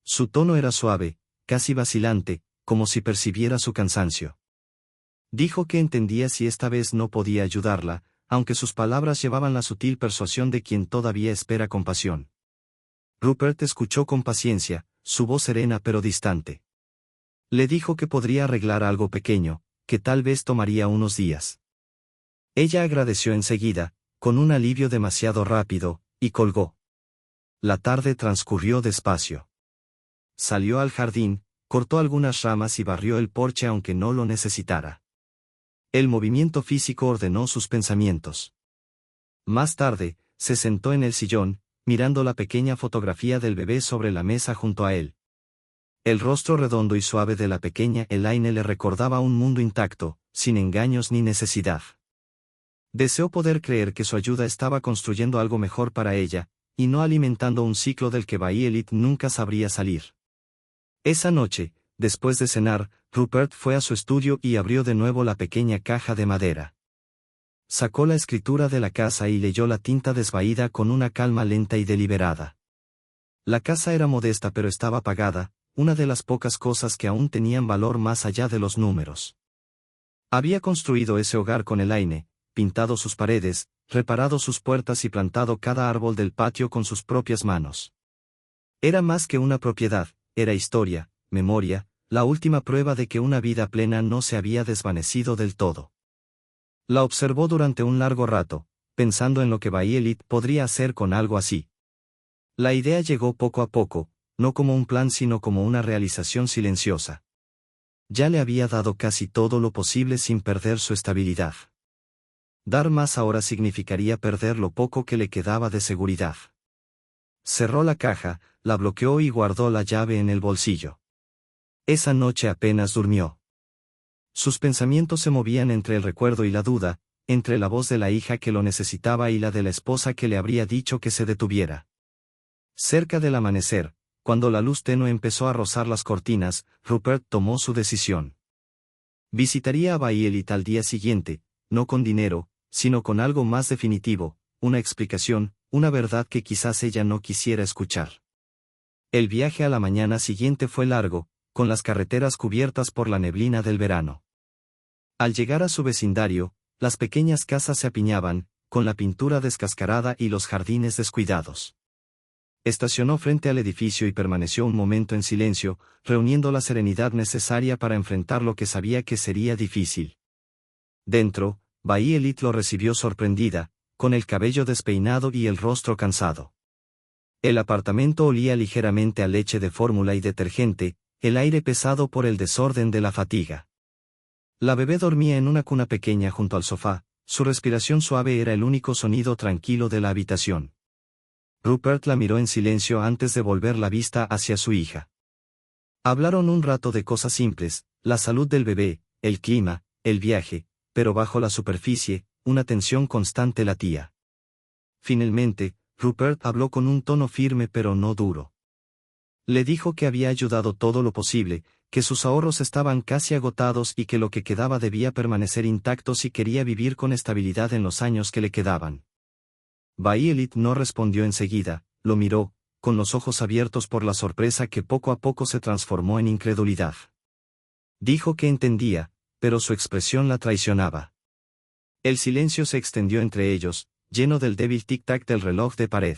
Su tono era suave, casi vacilante, como si percibiera su cansancio. Dijo que entendía si esta vez no podía ayudarla, aunque sus palabras llevaban la sutil persuasión de quien todavía espera compasión. Rupert escuchó con paciencia, su voz serena pero distante. Le dijo que podría arreglar algo pequeño, que tal vez tomaría unos días. Ella agradeció enseguida, con un alivio demasiado rápido, y colgó. La tarde transcurrió despacio. Salió al jardín, cortó algunas ramas y barrió el porche aunque no lo necesitara. El movimiento físico ordenó sus pensamientos. Más tarde, se sentó en el sillón, mirando la pequeña fotografía del bebé sobre la mesa junto a él. El rostro redondo y suave de la pequeña Elaine le recordaba un mundo intacto, sin engaños ni necesidad. Deseó poder creer que su ayuda estaba construyendo algo mejor para ella, y no alimentando un ciclo del que Violet nunca sabría salir. Esa noche, después de cenar, Rupert fue a su estudio y abrió de nuevo la pequeña caja de madera. Sacó la escritura de la casa y leyó la tinta desvaída con una calma lenta y deliberada. La casa era modesta pero estaba apagada, una de las pocas cosas que aún tenían valor más allá de los números. Había construido ese hogar con Elaine, pintado sus paredes, reparado sus puertas y plantado cada árbol del patio con sus propias manos. Era más que una propiedad, era historia, memoria, la última prueba de que una vida plena no se había desvanecido del todo. La observó durante un largo rato, pensando en lo que Violet podría hacer con algo así. La idea llegó poco a poco, no como un plan sino como una realización silenciosa. Ya le había dado casi todo lo posible sin perder su estabilidad. Dar más ahora significaría perder lo poco que le quedaba de seguridad. Cerró la caja, la bloqueó y guardó la llave en el bolsillo. Esa noche apenas durmió. Sus pensamientos se movían entre el recuerdo y la duda, entre la voz de la hija que lo necesitaba y la de la esposa que le habría dicho que se detuviera. Cerca del amanecer, cuando la luz tenue empezó a rozar las cortinas, Rupert tomó su decisión. Visitaría a Bayelit al día siguiente, no con dinero, sino con algo más definitivo, una explicación, una verdad que quizás ella no quisiera escuchar. El viaje a la mañana siguiente fue largo, con las carreteras cubiertas por la neblina del verano. Al llegar a su vecindario, las pequeñas casas se apiñaban, con la pintura descascarada y los jardines descuidados. Estacionó frente al edificio y permaneció un momento en silencio, reuniendo la serenidad necesaria para enfrentar lo que sabía que sería difícil. Dentro, Bayelit lo recibió sorprendida, con el cabello despeinado y el rostro cansado. El apartamento olía ligeramente a leche de fórmula y detergente, el aire pesado por el desorden de la fatiga. La bebé dormía en una cuna pequeña junto al sofá, su respiración suave era el único sonido tranquilo de la habitación. Rupert la miró en silencio antes de volver la vista hacia su hija. Hablaron un rato de cosas simples, la salud del bebé, el clima, el viaje, pero bajo la superficie, una tensión constante latía. Finalmente, Rupert habló con un tono firme pero no duro. Le dijo que había ayudado todo lo posible, que sus ahorros estaban casi agotados y que lo que quedaba debía permanecer intacto si quería vivir con estabilidad en los años que le quedaban. Bayelit no respondió enseguida, lo miró, con los ojos abiertos por la sorpresa que poco a poco se transformó en incredulidad. Dijo que entendía, pero su expresión la traicionaba. El silencio se extendió entre ellos, lleno del débil tic-tac del reloj de pared.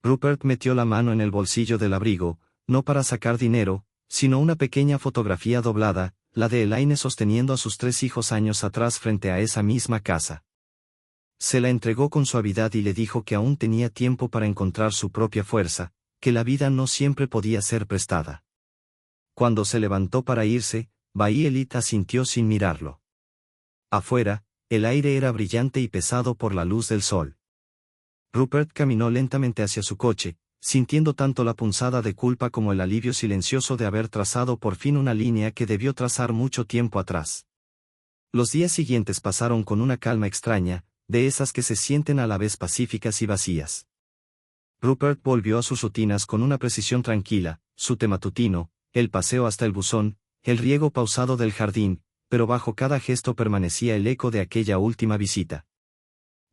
Rupert metió la mano en el bolsillo del abrigo, no para sacar dinero, sino una pequeña fotografía doblada, la de Elaine sosteniendo a sus 3 hijos años atrás frente a esa misma casa. Se la entregó con suavidad y le dijo que aún tenía tiempo para encontrar su propia fuerza, que la vida no siempre podía ser prestada. Cuando se levantó para irse, Bayelit asintió sin mirarlo. Afuera, el aire era brillante y pesado por la luz del sol. Rupert caminó lentamente hacia su coche, sintiendo tanto la punzada de culpa como el alivio silencioso de haber trazado por fin una línea que debió trazar mucho tiempo atrás. Los días siguientes pasaron con una calma extraña, de esas que se sienten a la vez pacíficas y vacías. Rupert volvió a sus rutinas con una precisión tranquila, su té matutino, el paseo hasta el buzón, el riego pausado del jardín, pero bajo cada gesto permanecía el eco de aquella última visita.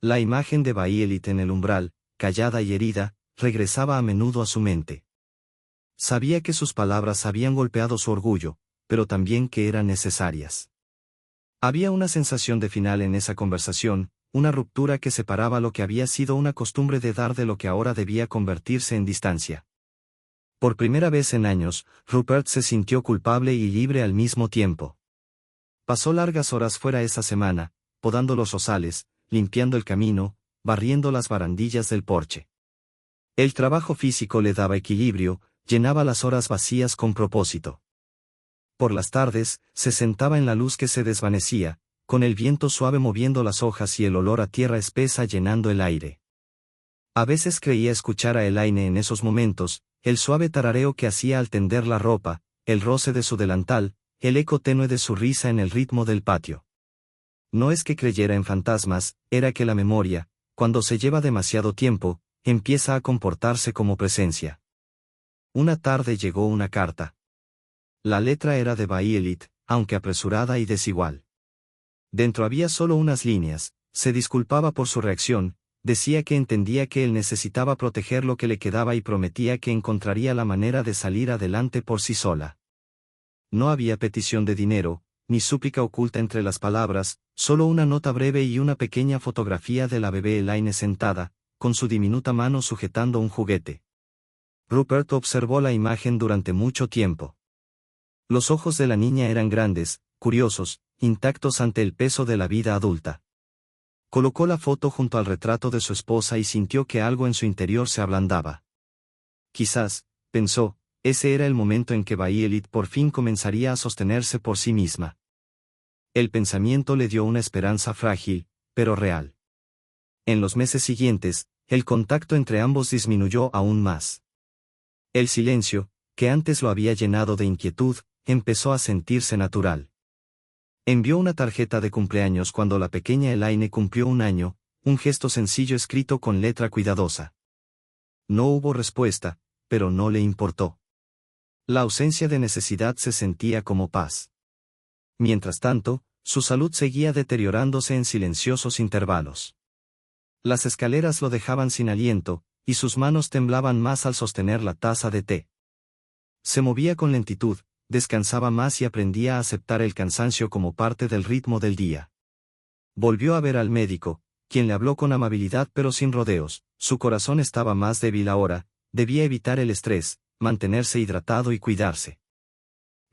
La imagen de Bayelit en el umbral, callada y herida, regresaba a menudo a su mente. Sabía que sus palabras habían golpeado su orgullo, pero también que eran necesarias. Había una sensación de final en esa conversación, una ruptura que separaba lo que había sido una costumbre de dar de lo que ahora debía convertirse en distancia. Por primera vez en años, Rupert se sintió culpable y libre al mismo tiempo. Pasó largas horas fuera esa semana, podando los rosales, limpiando el camino, barriendo las barandillas del porche. El trabajo físico le daba equilibrio, llenaba las horas vacías con propósito. Por las tardes, se sentaba en la luz que se desvanecía, con el viento suave moviendo las hojas y el olor a tierra espesa llenando el aire. A veces creía escuchar a Elaine en esos momentos, el suave tarareo que hacía al tender la ropa, el roce de su delantal, el eco tenue de su risa en el ritmo del patio. No es que creyera en fantasmas, era que la memoria, cuando se lleva demasiado tiempo, empieza a comportarse como presencia. Una tarde llegó una carta. La letra era de Bayelit, aunque apresurada y desigual. Dentro había solo unas líneas, se disculpaba por su reacción, decía que entendía que él necesitaba proteger lo que le quedaba y prometía que encontraría la manera de salir adelante por sí sola. No había petición de dinero, ni súplica oculta entre las palabras, solo una nota breve y una pequeña fotografía de la bebé Elaine sentada, con su diminuta mano sujetando un juguete. Rupert observó la imagen durante mucho tiempo. Los ojos de la niña eran grandes, curiosos, intactos ante el peso de la vida adulta. Colocó la foto junto al retrato de su esposa y sintió que algo en su interior se ablandaba. Quizás, pensó, ese era el momento en que Bayelit por fin comenzaría a sostenerse por sí misma. El pensamiento le dio una esperanza frágil, pero real. En los meses siguientes, el contacto entre ambos disminuyó aún más. El silencio, que antes lo había llenado de inquietud, empezó a sentirse natural. Envió una tarjeta de cumpleaños cuando la pequeña Elaine cumplió 1 año, un gesto sencillo escrito con letra cuidadosa. No hubo respuesta, pero no le importó. La ausencia de necesidad se sentía como paz. Mientras tanto, su salud seguía deteriorándose en silenciosos intervalos. Las escaleras lo dejaban sin aliento, y sus manos temblaban más al sostener la taza de té. Se movía con lentitud, descansaba más y aprendía a aceptar el cansancio como parte del ritmo del día. Volvió a ver al médico, quien le habló con amabilidad pero sin rodeos. Su corazón estaba más débil ahora, debía evitar el estrés, mantenerse hidratado y cuidarse.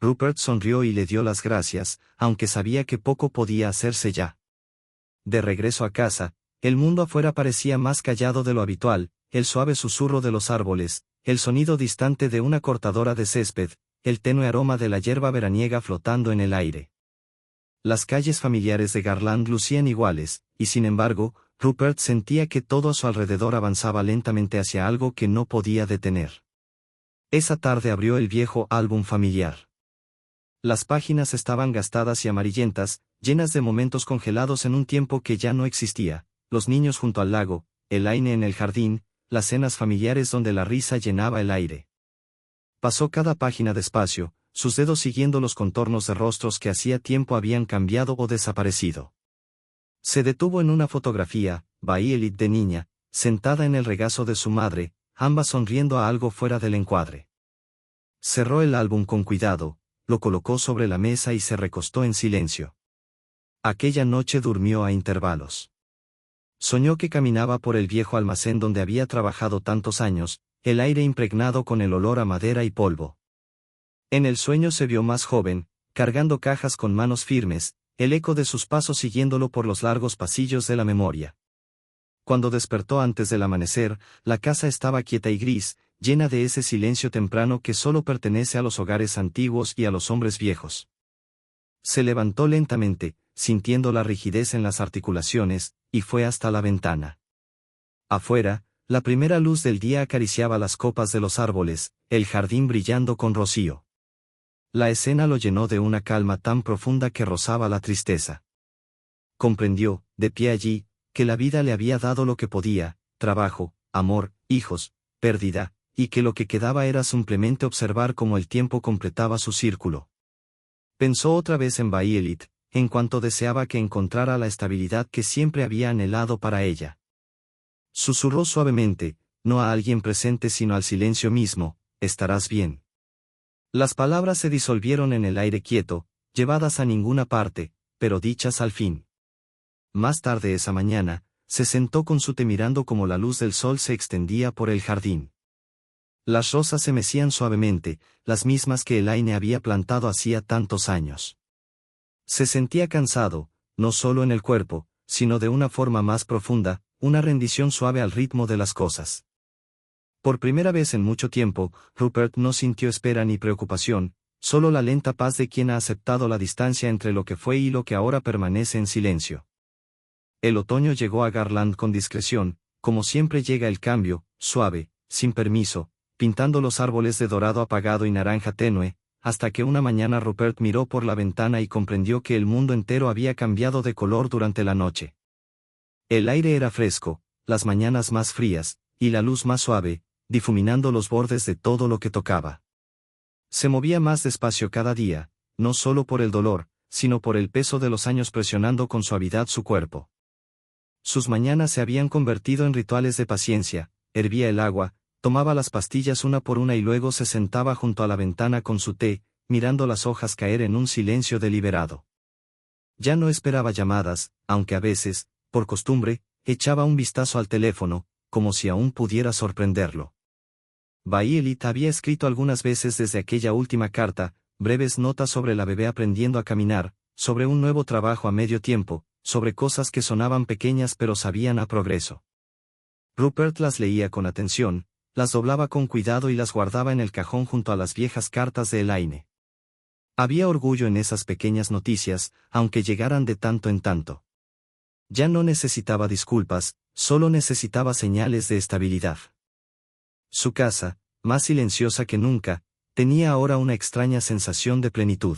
Rupert sonrió y le dio las gracias, aunque sabía que poco podía hacerse ya. De regreso a casa, el mundo afuera parecía más callado de lo habitual, el suave susurro de los árboles, el sonido distante de una cortadora de césped, el tenue aroma de la hierba veraniega flotando en el aire. Las calles familiares de Garland lucían iguales, y sin embargo, Rupert sentía que todo a su alrededor avanzaba lentamente hacia algo que no podía detener. Esa tarde abrió el viejo álbum familiar. Las páginas estaban gastadas y amarillentas, llenas de momentos congelados en un tiempo que ya no existía, los niños junto al lago, Elaine en el jardín, las cenas familiares donde la risa llenaba el aire. Pasó cada página despacio, sus dedos siguiendo los contornos de rostros que hacía tiempo habían cambiado o desaparecido. Se detuvo en una fotografía, Violet de niña, sentada en el regazo de su madre, ambas sonriendo a algo fuera del encuadre. Cerró el álbum con cuidado, lo colocó sobre la mesa y se recostó en silencio. Aquella noche durmió a intervalos. Soñó que caminaba por el viejo almacén donde había trabajado tantos años, el aire impregnado con el olor a madera y polvo. En el sueño se vio más joven, cargando cajas con manos firmes, el eco de sus pasos siguiéndolo por los largos pasillos de la memoria. Cuando despertó antes del amanecer, la casa estaba quieta y gris, llena de ese silencio temprano que solo pertenece a los hogares antiguos y a los hombres viejos. Se levantó lentamente, sintiendo la rigidez en las articulaciones, y fue hasta la ventana. Afuera, la primera luz del día acariciaba las copas de los árboles, el jardín brillando con rocío. La escena lo llenó de una calma tan profunda que rozaba la tristeza. Comprendió, de pie allí, que la vida le había dado lo que podía, trabajo, amor, hijos, pérdida, y que lo que quedaba era simplemente observar cómo el tiempo completaba su círculo. Pensó otra vez en Violet, en cuanto deseaba que encontrara la estabilidad que siempre había anhelado para ella. Susurró suavemente, no a alguien presente sino al silencio mismo, estarás bien. Las palabras se disolvieron en el aire quieto, llevadas a ninguna parte, pero dichas al fin. Más tarde esa mañana, se sentó con su té mirando como la luz del sol se extendía por el jardín. Las rosas se mecían suavemente, las mismas que Elaine había plantado hacía tantos años. Se sentía cansado, no solo en el cuerpo, sino de una forma más profunda, una rendición suave al ritmo de las cosas. Por primera vez en mucho tiempo, Rupert no sintió espera ni preocupación, solo la lenta paz de quien ha aceptado la distancia entre lo que fue y lo que ahora permanece en silencio. El otoño llegó a Garland con discreción, como siempre llega el cambio, suave, sin permiso, pintando los árboles de dorado apagado y naranja tenue, hasta que una mañana Rupert miró por la ventana y comprendió que el mundo entero había cambiado de color durante la noche. El aire era fresco, las mañanas más frías, y la luz más suave, difuminando los bordes de todo lo que tocaba. Se movía más despacio cada día, no solo por el dolor, sino por el peso de los años presionando con suavidad su cuerpo. Sus mañanas se habían convertido en rituales de paciencia, hervía el agua, tomaba las pastillas una por una y luego se sentaba junto a la ventana con su té, mirando las hojas caer en un silencio deliberado. Ya no esperaba llamadas, aunque a veces, por costumbre, echaba un vistazo al teléfono, como si aún pudiera sorprenderlo. Violet había escrito algunas veces desde aquella última carta, breves notas sobre la bebé aprendiendo a caminar, sobre un nuevo trabajo a medio tiempo, sobre cosas que sonaban pequeñas pero sabían a progreso. Rupert las leía con atención, las doblaba con cuidado y las guardaba en el cajón junto a las viejas cartas de Elaine. Había orgullo en esas pequeñas noticias, aunque llegaran de tanto en tanto. Ya no necesitaba disculpas, solo necesitaba señales de estabilidad. Su casa, más silenciosa que nunca, tenía ahora una extraña sensación de plenitud.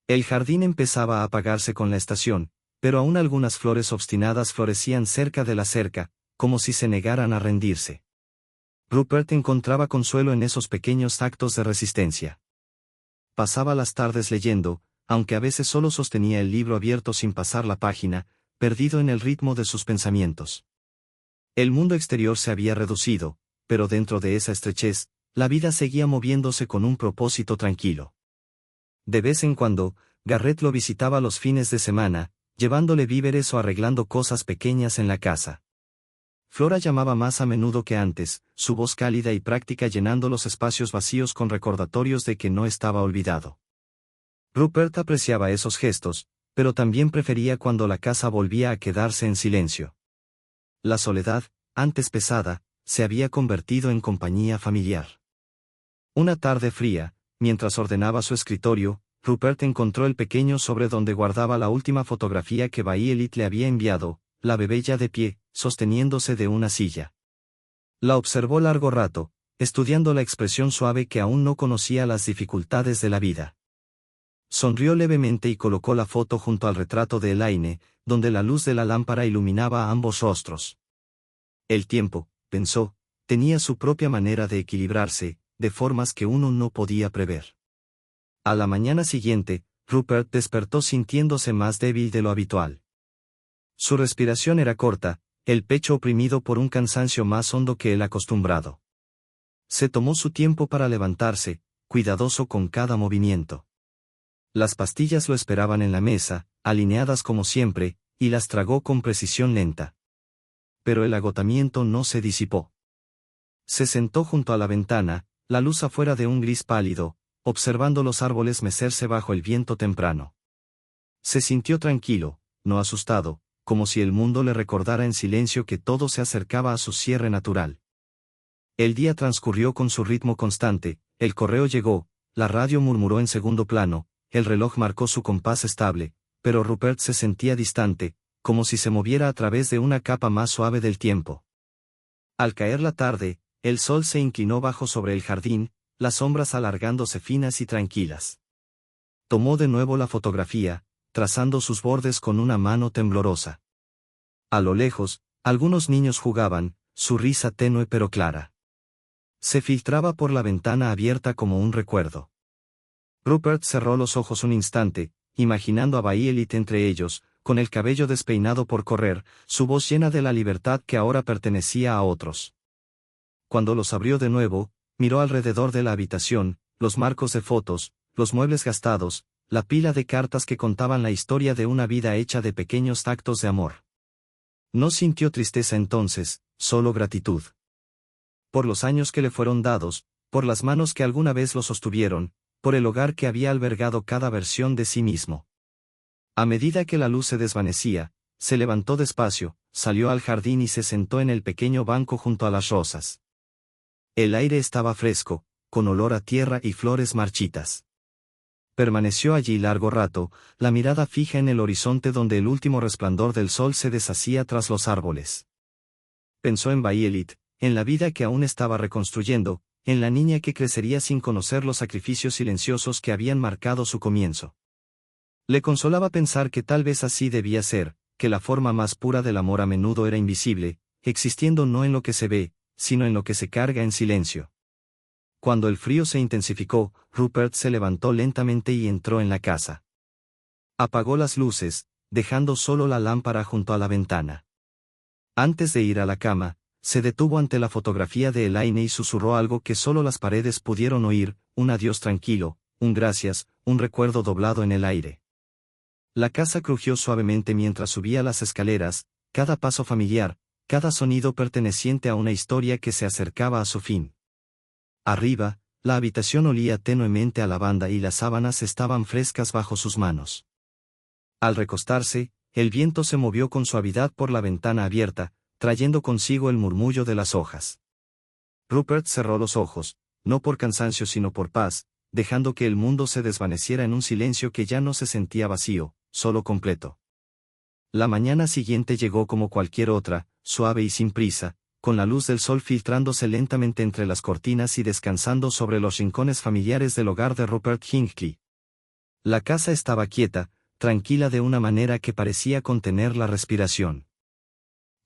El jardín empezaba a apagarse con la estación, pero aún algunas flores obstinadas florecían cerca de la cerca, como si se negaran a rendirse. Rupert encontraba consuelo en esos pequeños actos de resistencia. Pasaba las tardes leyendo, aunque a veces solo sostenía el libro abierto sin pasar la página, perdido en el ritmo de sus pensamientos. El mundo exterior se había reducido, pero dentro de esa estrechez, la vida seguía moviéndose con un propósito tranquilo. De vez en cuando, Garrett lo visitaba los fines de semana, llevándole víveres o arreglando cosas pequeñas en la casa. Flora llamaba más a menudo que antes, su voz cálida y práctica llenando los espacios vacíos con recordatorios de que no estaba olvidado. Rupert apreciaba esos gestos, pero también prefería cuando la casa volvía a quedarse en silencio. La soledad, antes pesada, se había convertido en compañía familiar. Una tarde fría, mientras ordenaba su escritorio, Rupert encontró el pequeño sobre donde guardaba la última fotografía que Violet le había enviado, la bebé ya de pie, sosteniéndose de una silla. La observó largo rato, estudiando la expresión suave que aún no conocía las dificultades de la vida. Sonrió levemente y colocó la foto junto al retrato de Elaine, donde la luz de la lámpara iluminaba a ambos rostros. El tiempo, pensó, tenía su propia manera de equilibrarse, de formas que uno no podía prever. A la mañana siguiente, Rupert despertó sintiéndose más débil de lo habitual. Su respiración era corta, el pecho oprimido por un cansancio más hondo que el acostumbrado. Se tomó su tiempo para levantarse, cuidadoso con cada movimiento. Las pastillas lo esperaban en la mesa, alineadas como siempre, y las tragó con precisión lenta. Pero el agotamiento no se disipó. Se sentó junto a la ventana, la luz afuera de un gris pálido, observando los árboles mecerse bajo el viento temprano. Se sintió tranquilo, no asustado, como si el mundo le recordara en silencio que todo se acercaba a su cierre natural. El día transcurrió con su ritmo constante, el correo llegó, la radio murmuró en segundo plano, el reloj marcó su compás estable, pero Rupert se sentía distante, como si se moviera a través de una capa más suave del tiempo. Al caer la tarde, el sol se inclinó bajo sobre el jardín, las sombras alargándose finas y tranquilas. Tomó de nuevo la fotografía, trazando sus bordes con una mano temblorosa. A lo lejos, algunos niños jugaban, su risa tenue pero clara. Se filtraba por la ventana abierta como un recuerdo. Rupert cerró los ojos un instante, imaginando a Violet entre ellos, con el cabello despeinado por correr, su voz llena de la libertad que ahora pertenecía a otros. Cuando los abrió de nuevo, miró alrededor de la habitación, los marcos de fotos, los muebles gastados, la pila de cartas que contaban la historia de una vida hecha de pequeños actos de amor. No sintió tristeza entonces, solo gratitud. Por los años que le fueron dados, por las manos que alguna vez lo sostuvieron, por el hogar que había albergado cada versión de sí mismo. A medida que la luz se desvanecía, se levantó despacio, salió al jardín y se sentó en el pequeño banco junto a las rosas. El aire estaba fresco, con olor a tierra y flores marchitas. Permaneció allí largo rato, la mirada fija en el horizonte donde el último resplandor del sol se deshacía tras los árboles. Pensó en Violet, en la vida que aún estaba reconstruyendo, en la niña que crecería sin conocer los sacrificios silenciosos que habían marcado su comienzo. Le consolaba pensar que tal vez así debía ser, que la forma más pura del amor a menudo era invisible, existiendo no en lo que se ve, sino en lo que se carga en silencio. Cuando el frío se intensificó, Rupert se levantó lentamente y entró en la casa. Apagó las luces, dejando solo la lámpara junto a la ventana. Antes de ir a la cama, se detuvo ante la fotografía de Elaine y susurró algo que solo las paredes pudieron oír, un adiós tranquilo, un gracias, un recuerdo doblado en el aire. La casa crujió suavemente mientras subía las escaleras, cada paso familiar, cada sonido perteneciente a una historia que se acercaba a su fin. Arriba, la habitación olía tenuemente a lavanda y las sábanas estaban frescas bajo sus manos. Al recostarse, el viento se movió con suavidad por la ventana abierta, trayendo consigo el murmullo de las hojas. Rupert cerró los ojos, no por cansancio sino por paz, dejando que el mundo se desvaneciera en un silencio que ya no se sentía vacío, solo completo. La mañana siguiente llegó como cualquier otra, suave y sin prisa, con la luz del sol filtrándose lentamente entre las cortinas y descansando sobre los rincones familiares del hogar de Rupert Hinckley. La casa estaba quieta, tranquila de una manera que parecía contener la respiración.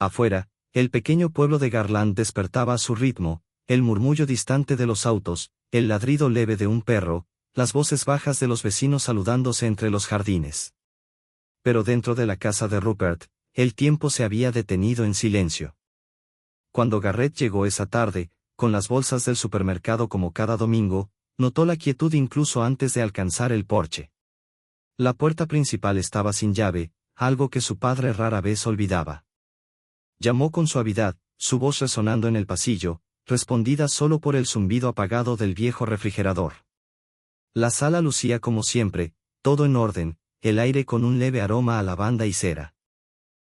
Afuera, el pequeño pueblo de Garland despertaba a su ritmo, el murmullo distante de los autos, el ladrido leve de un perro, las voces bajas de los vecinos saludándose entre los jardines. Pero dentro de la casa de Rupert, el tiempo se había detenido en silencio. Cuando Garrett llegó esa tarde, con las bolsas del supermercado como cada domingo, notó la quietud incluso antes de alcanzar el porche. La puerta principal estaba sin llave, algo que su padre rara vez olvidaba. Llamó con suavidad, su voz resonando en el pasillo, respondida solo por el zumbido apagado del viejo refrigerador. La sala lucía como siempre, todo en orden, el aire con un leve aroma a lavanda y cera.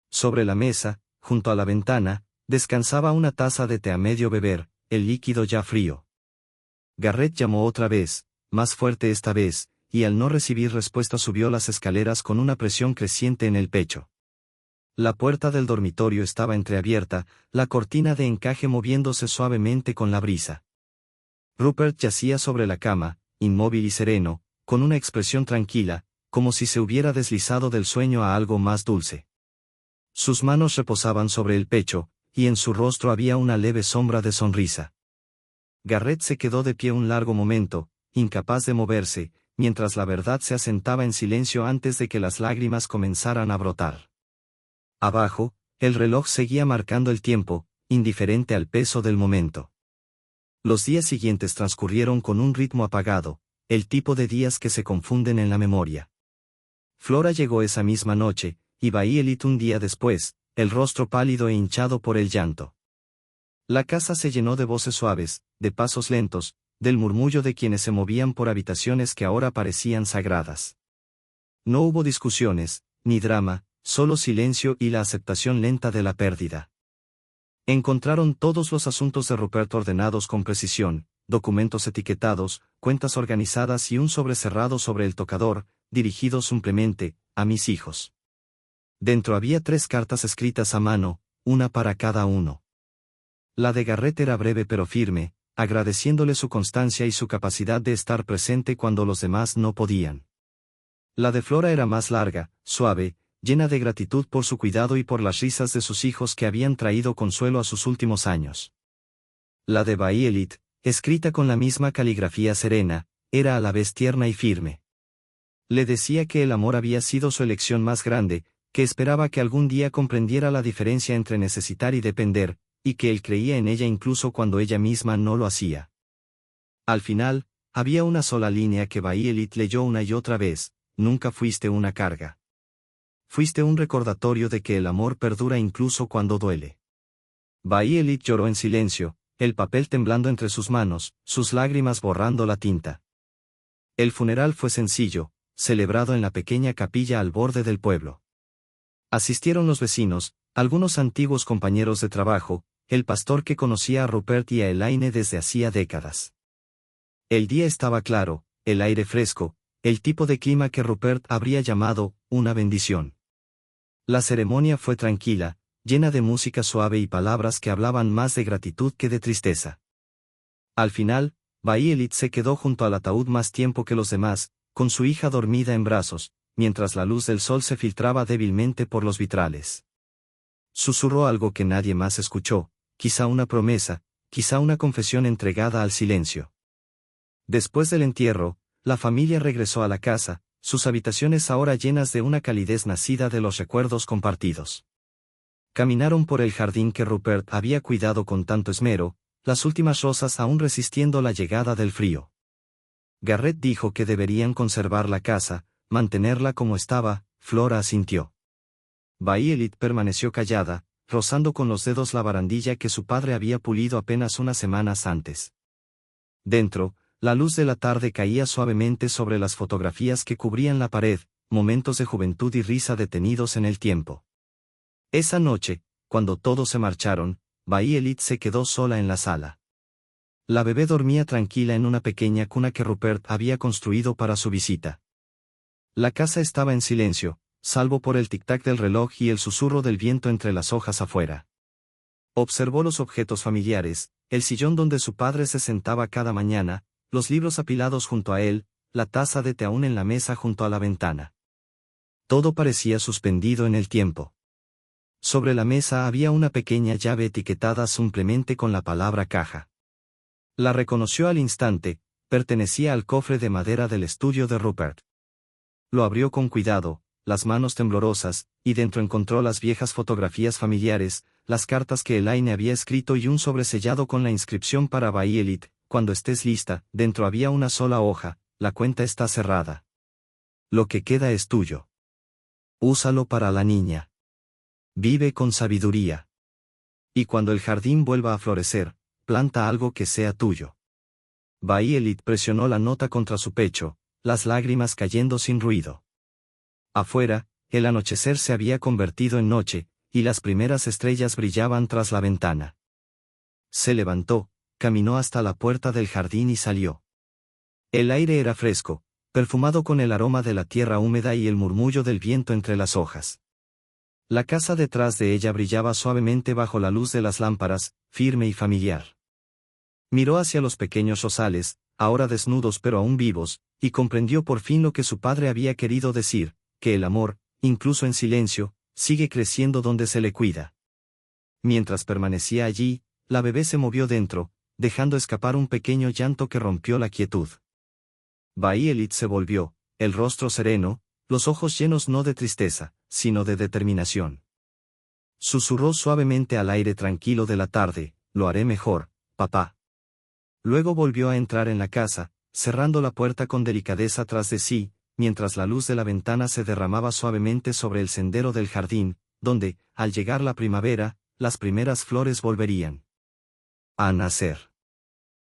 Sobre la mesa, junto a la ventana, descansaba una taza de té a medio beber, el líquido ya frío. Garrett llamó otra vez, más fuerte esta vez, y al no recibir respuesta subió las escaleras con una presión creciente en el pecho. La puerta del dormitorio estaba entreabierta, la cortina de encaje moviéndose suavemente con la brisa. Rupert yacía sobre la cama, inmóvil y sereno, con una expresión tranquila, como si se hubiera deslizado del sueño a algo más dulce. Sus manos reposaban sobre el pecho, y en su rostro había una leve sombra de sonrisa. Garrett se quedó de pie un largo momento, incapaz de moverse, mientras la verdad se asentaba en silencio antes de que las lágrimas comenzaran a brotar. Abajo, el reloj seguía marcando el tiempo, indiferente al peso del momento. Los días siguientes transcurrieron con un ritmo apagado, el tipo de días que se confunden en la memoria. Flora llegó esa misma noche, y Baielit un día después, el rostro pálido e hinchado por el llanto. La casa se llenó de voces suaves, de pasos lentos, del murmullo de quienes se movían por habitaciones que ahora parecían sagradas. No hubo discusiones, ni drama, solo silencio y la aceptación lenta de la pérdida. Encontraron todos los asuntos de Rupert ordenados con precisión, documentos etiquetados, cuentas organizadas y un sobre cerrado sobre el tocador, dirigido simplemente, a mis hijos. Dentro había 3 cartas escritas a mano, una para cada uno. La de Garrett era breve pero firme, agradeciéndole su constancia y su capacidad de estar presente cuando los demás no podían. La de Flora era más larga, suave, llena de gratitud por su cuidado y por las risas de sus hijos que habían traído consuelo a sus últimos años. La de Baielit, escrita con la misma caligrafía serena, era a la vez tierna y firme. Le decía que el amor había sido su elección más grande, que esperaba que algún día comprendiera la diferencia entre necesitar y depender, y que él creía en ella incluso cuando ella misma no lo hacía. Al final, había una sola línea que Baielit leyó una y otra vez: nunca fuiste una carga. Fuiste un recordatorio de que el amor perdura incluso cuando duele. Baielit lloró en silencio, el papel temblando entre sus manos, sus lágrimas borrando la tinta. El funeral fue sencillo, celebrado en la pequeña capilla al borde del pueblo. Asistieron los vecinos, algunos antiguos compañeros de trabajo, el pastor que conocía a Rupert y a Elaine desde hacía décadas. El día estaba claro, el aire fresco, el tipo de clima que Rupert habría llamado una bendición. La ceremonia fue tranquila, llena de música suave y palabras que hablaban más de gratitud que de tristeza. Al final, Baielit se quedó junto al ataúd más tiempo que los demás, con su hija dormida en brazos, mientras la luz del sol se filtraba débilmente por los vitrales. Susurró algo que nadie más escuchó, quizá una promesa, quizá una confesión entregada al silencio. Después del entierro, la familia regresó a la casa, sus habitaciones ahora llenas de una calidez nacida de los recuerdos compartidos. Caminaron por el jardín que Rupert había cuidado con tanto esmero, las últimas rosas aún resistiendo la llegada del frío. Garrett dijo que deberían conservar la casa, mantenerla como estaba. Flora asintió. Baielit permaneció callada, rozando con los dedos la barandilla que su padre había pulido apenas unas semanas antes. Dentro, la luz de la tarde caía suavemente sobre las fotografías que cubrían la pared, momentos de juventud y risa detenidos en el tiempo. Esa noche, cuando todos se marcharon, Baielit se quedó sola en la sala. La bebé dormía tranquila en una pequeña cuna que Rupert había construido para su visita. La casa estaba en silencio, salvo por el tic-tac del reloj y el susurro del viento entre las hojas afuera. Observó los objetos familiares, el sillón donde su padre se sentaba cada mañana, los libros apilados junto a él, la taza de té aún en la mesa junto a la ventana. Todo parecía suspendido en el tiempo. Sobre la mesa había una pequeña llave etiquetada simplemente con la palabra caja. La reconoció al instante, pertenecía al cofre de madera del estudio de Rupert. Lo abrió con cuidado, las manos temblorosas, y dentro encontró las viejas fotografías familiares, las cartas que Elaine había escrito y un sobresellado con la inscripción para Violet: cuando estés lista. Dentro había una sola hoja: la cuenta está cerrada. Lo que queda es tuyo. Úsalo para la niña. Vive con sabiduría. Y cuando el jardín vuelva a florecer, planta algo que sea tuyo. Violet presionó la nota contra su pecho, las lágrimas cayendo sin ruido. Afuera, el anochecer se había convertido en noche, y las primeras estrellas brillaban tras la ventana. Se levantó, caminó hasta la puerta del jardín y salió. El aire era fresco, perfumado con el aroma de la tierra húmeda y el murmullo del viento entre las hojas. La casa detrás de ella brillaba suavemente bajo la luz de las lámparas, firme y familiar. Miró hacia los pequeños rosales, ahora desnudos pero aún vivos, y comprendió por fin lo que su padre había querido decir: que el amor, incluso en silencio, sigue creciendo donde se le cuida. Mientras permanecía allí, la bebé se movió dentro, dejando escapar un pequeño llanto que rompió la quietud. Violet se volvió, el rostro sereno, los ojos llenos no de tristeza, sino de determinación. Susurró suavemente al aire tranquilo de la tarde: lo haré mejor, papá. Luego volvió a entrar en la casa, cerrando la puerta con delicadeza tras de sí, mientras la luz de la ventana se derramaba suavemente sobre el sendero del jardín, donde, al llegar la primavera, las primeras flores volverían a nacer.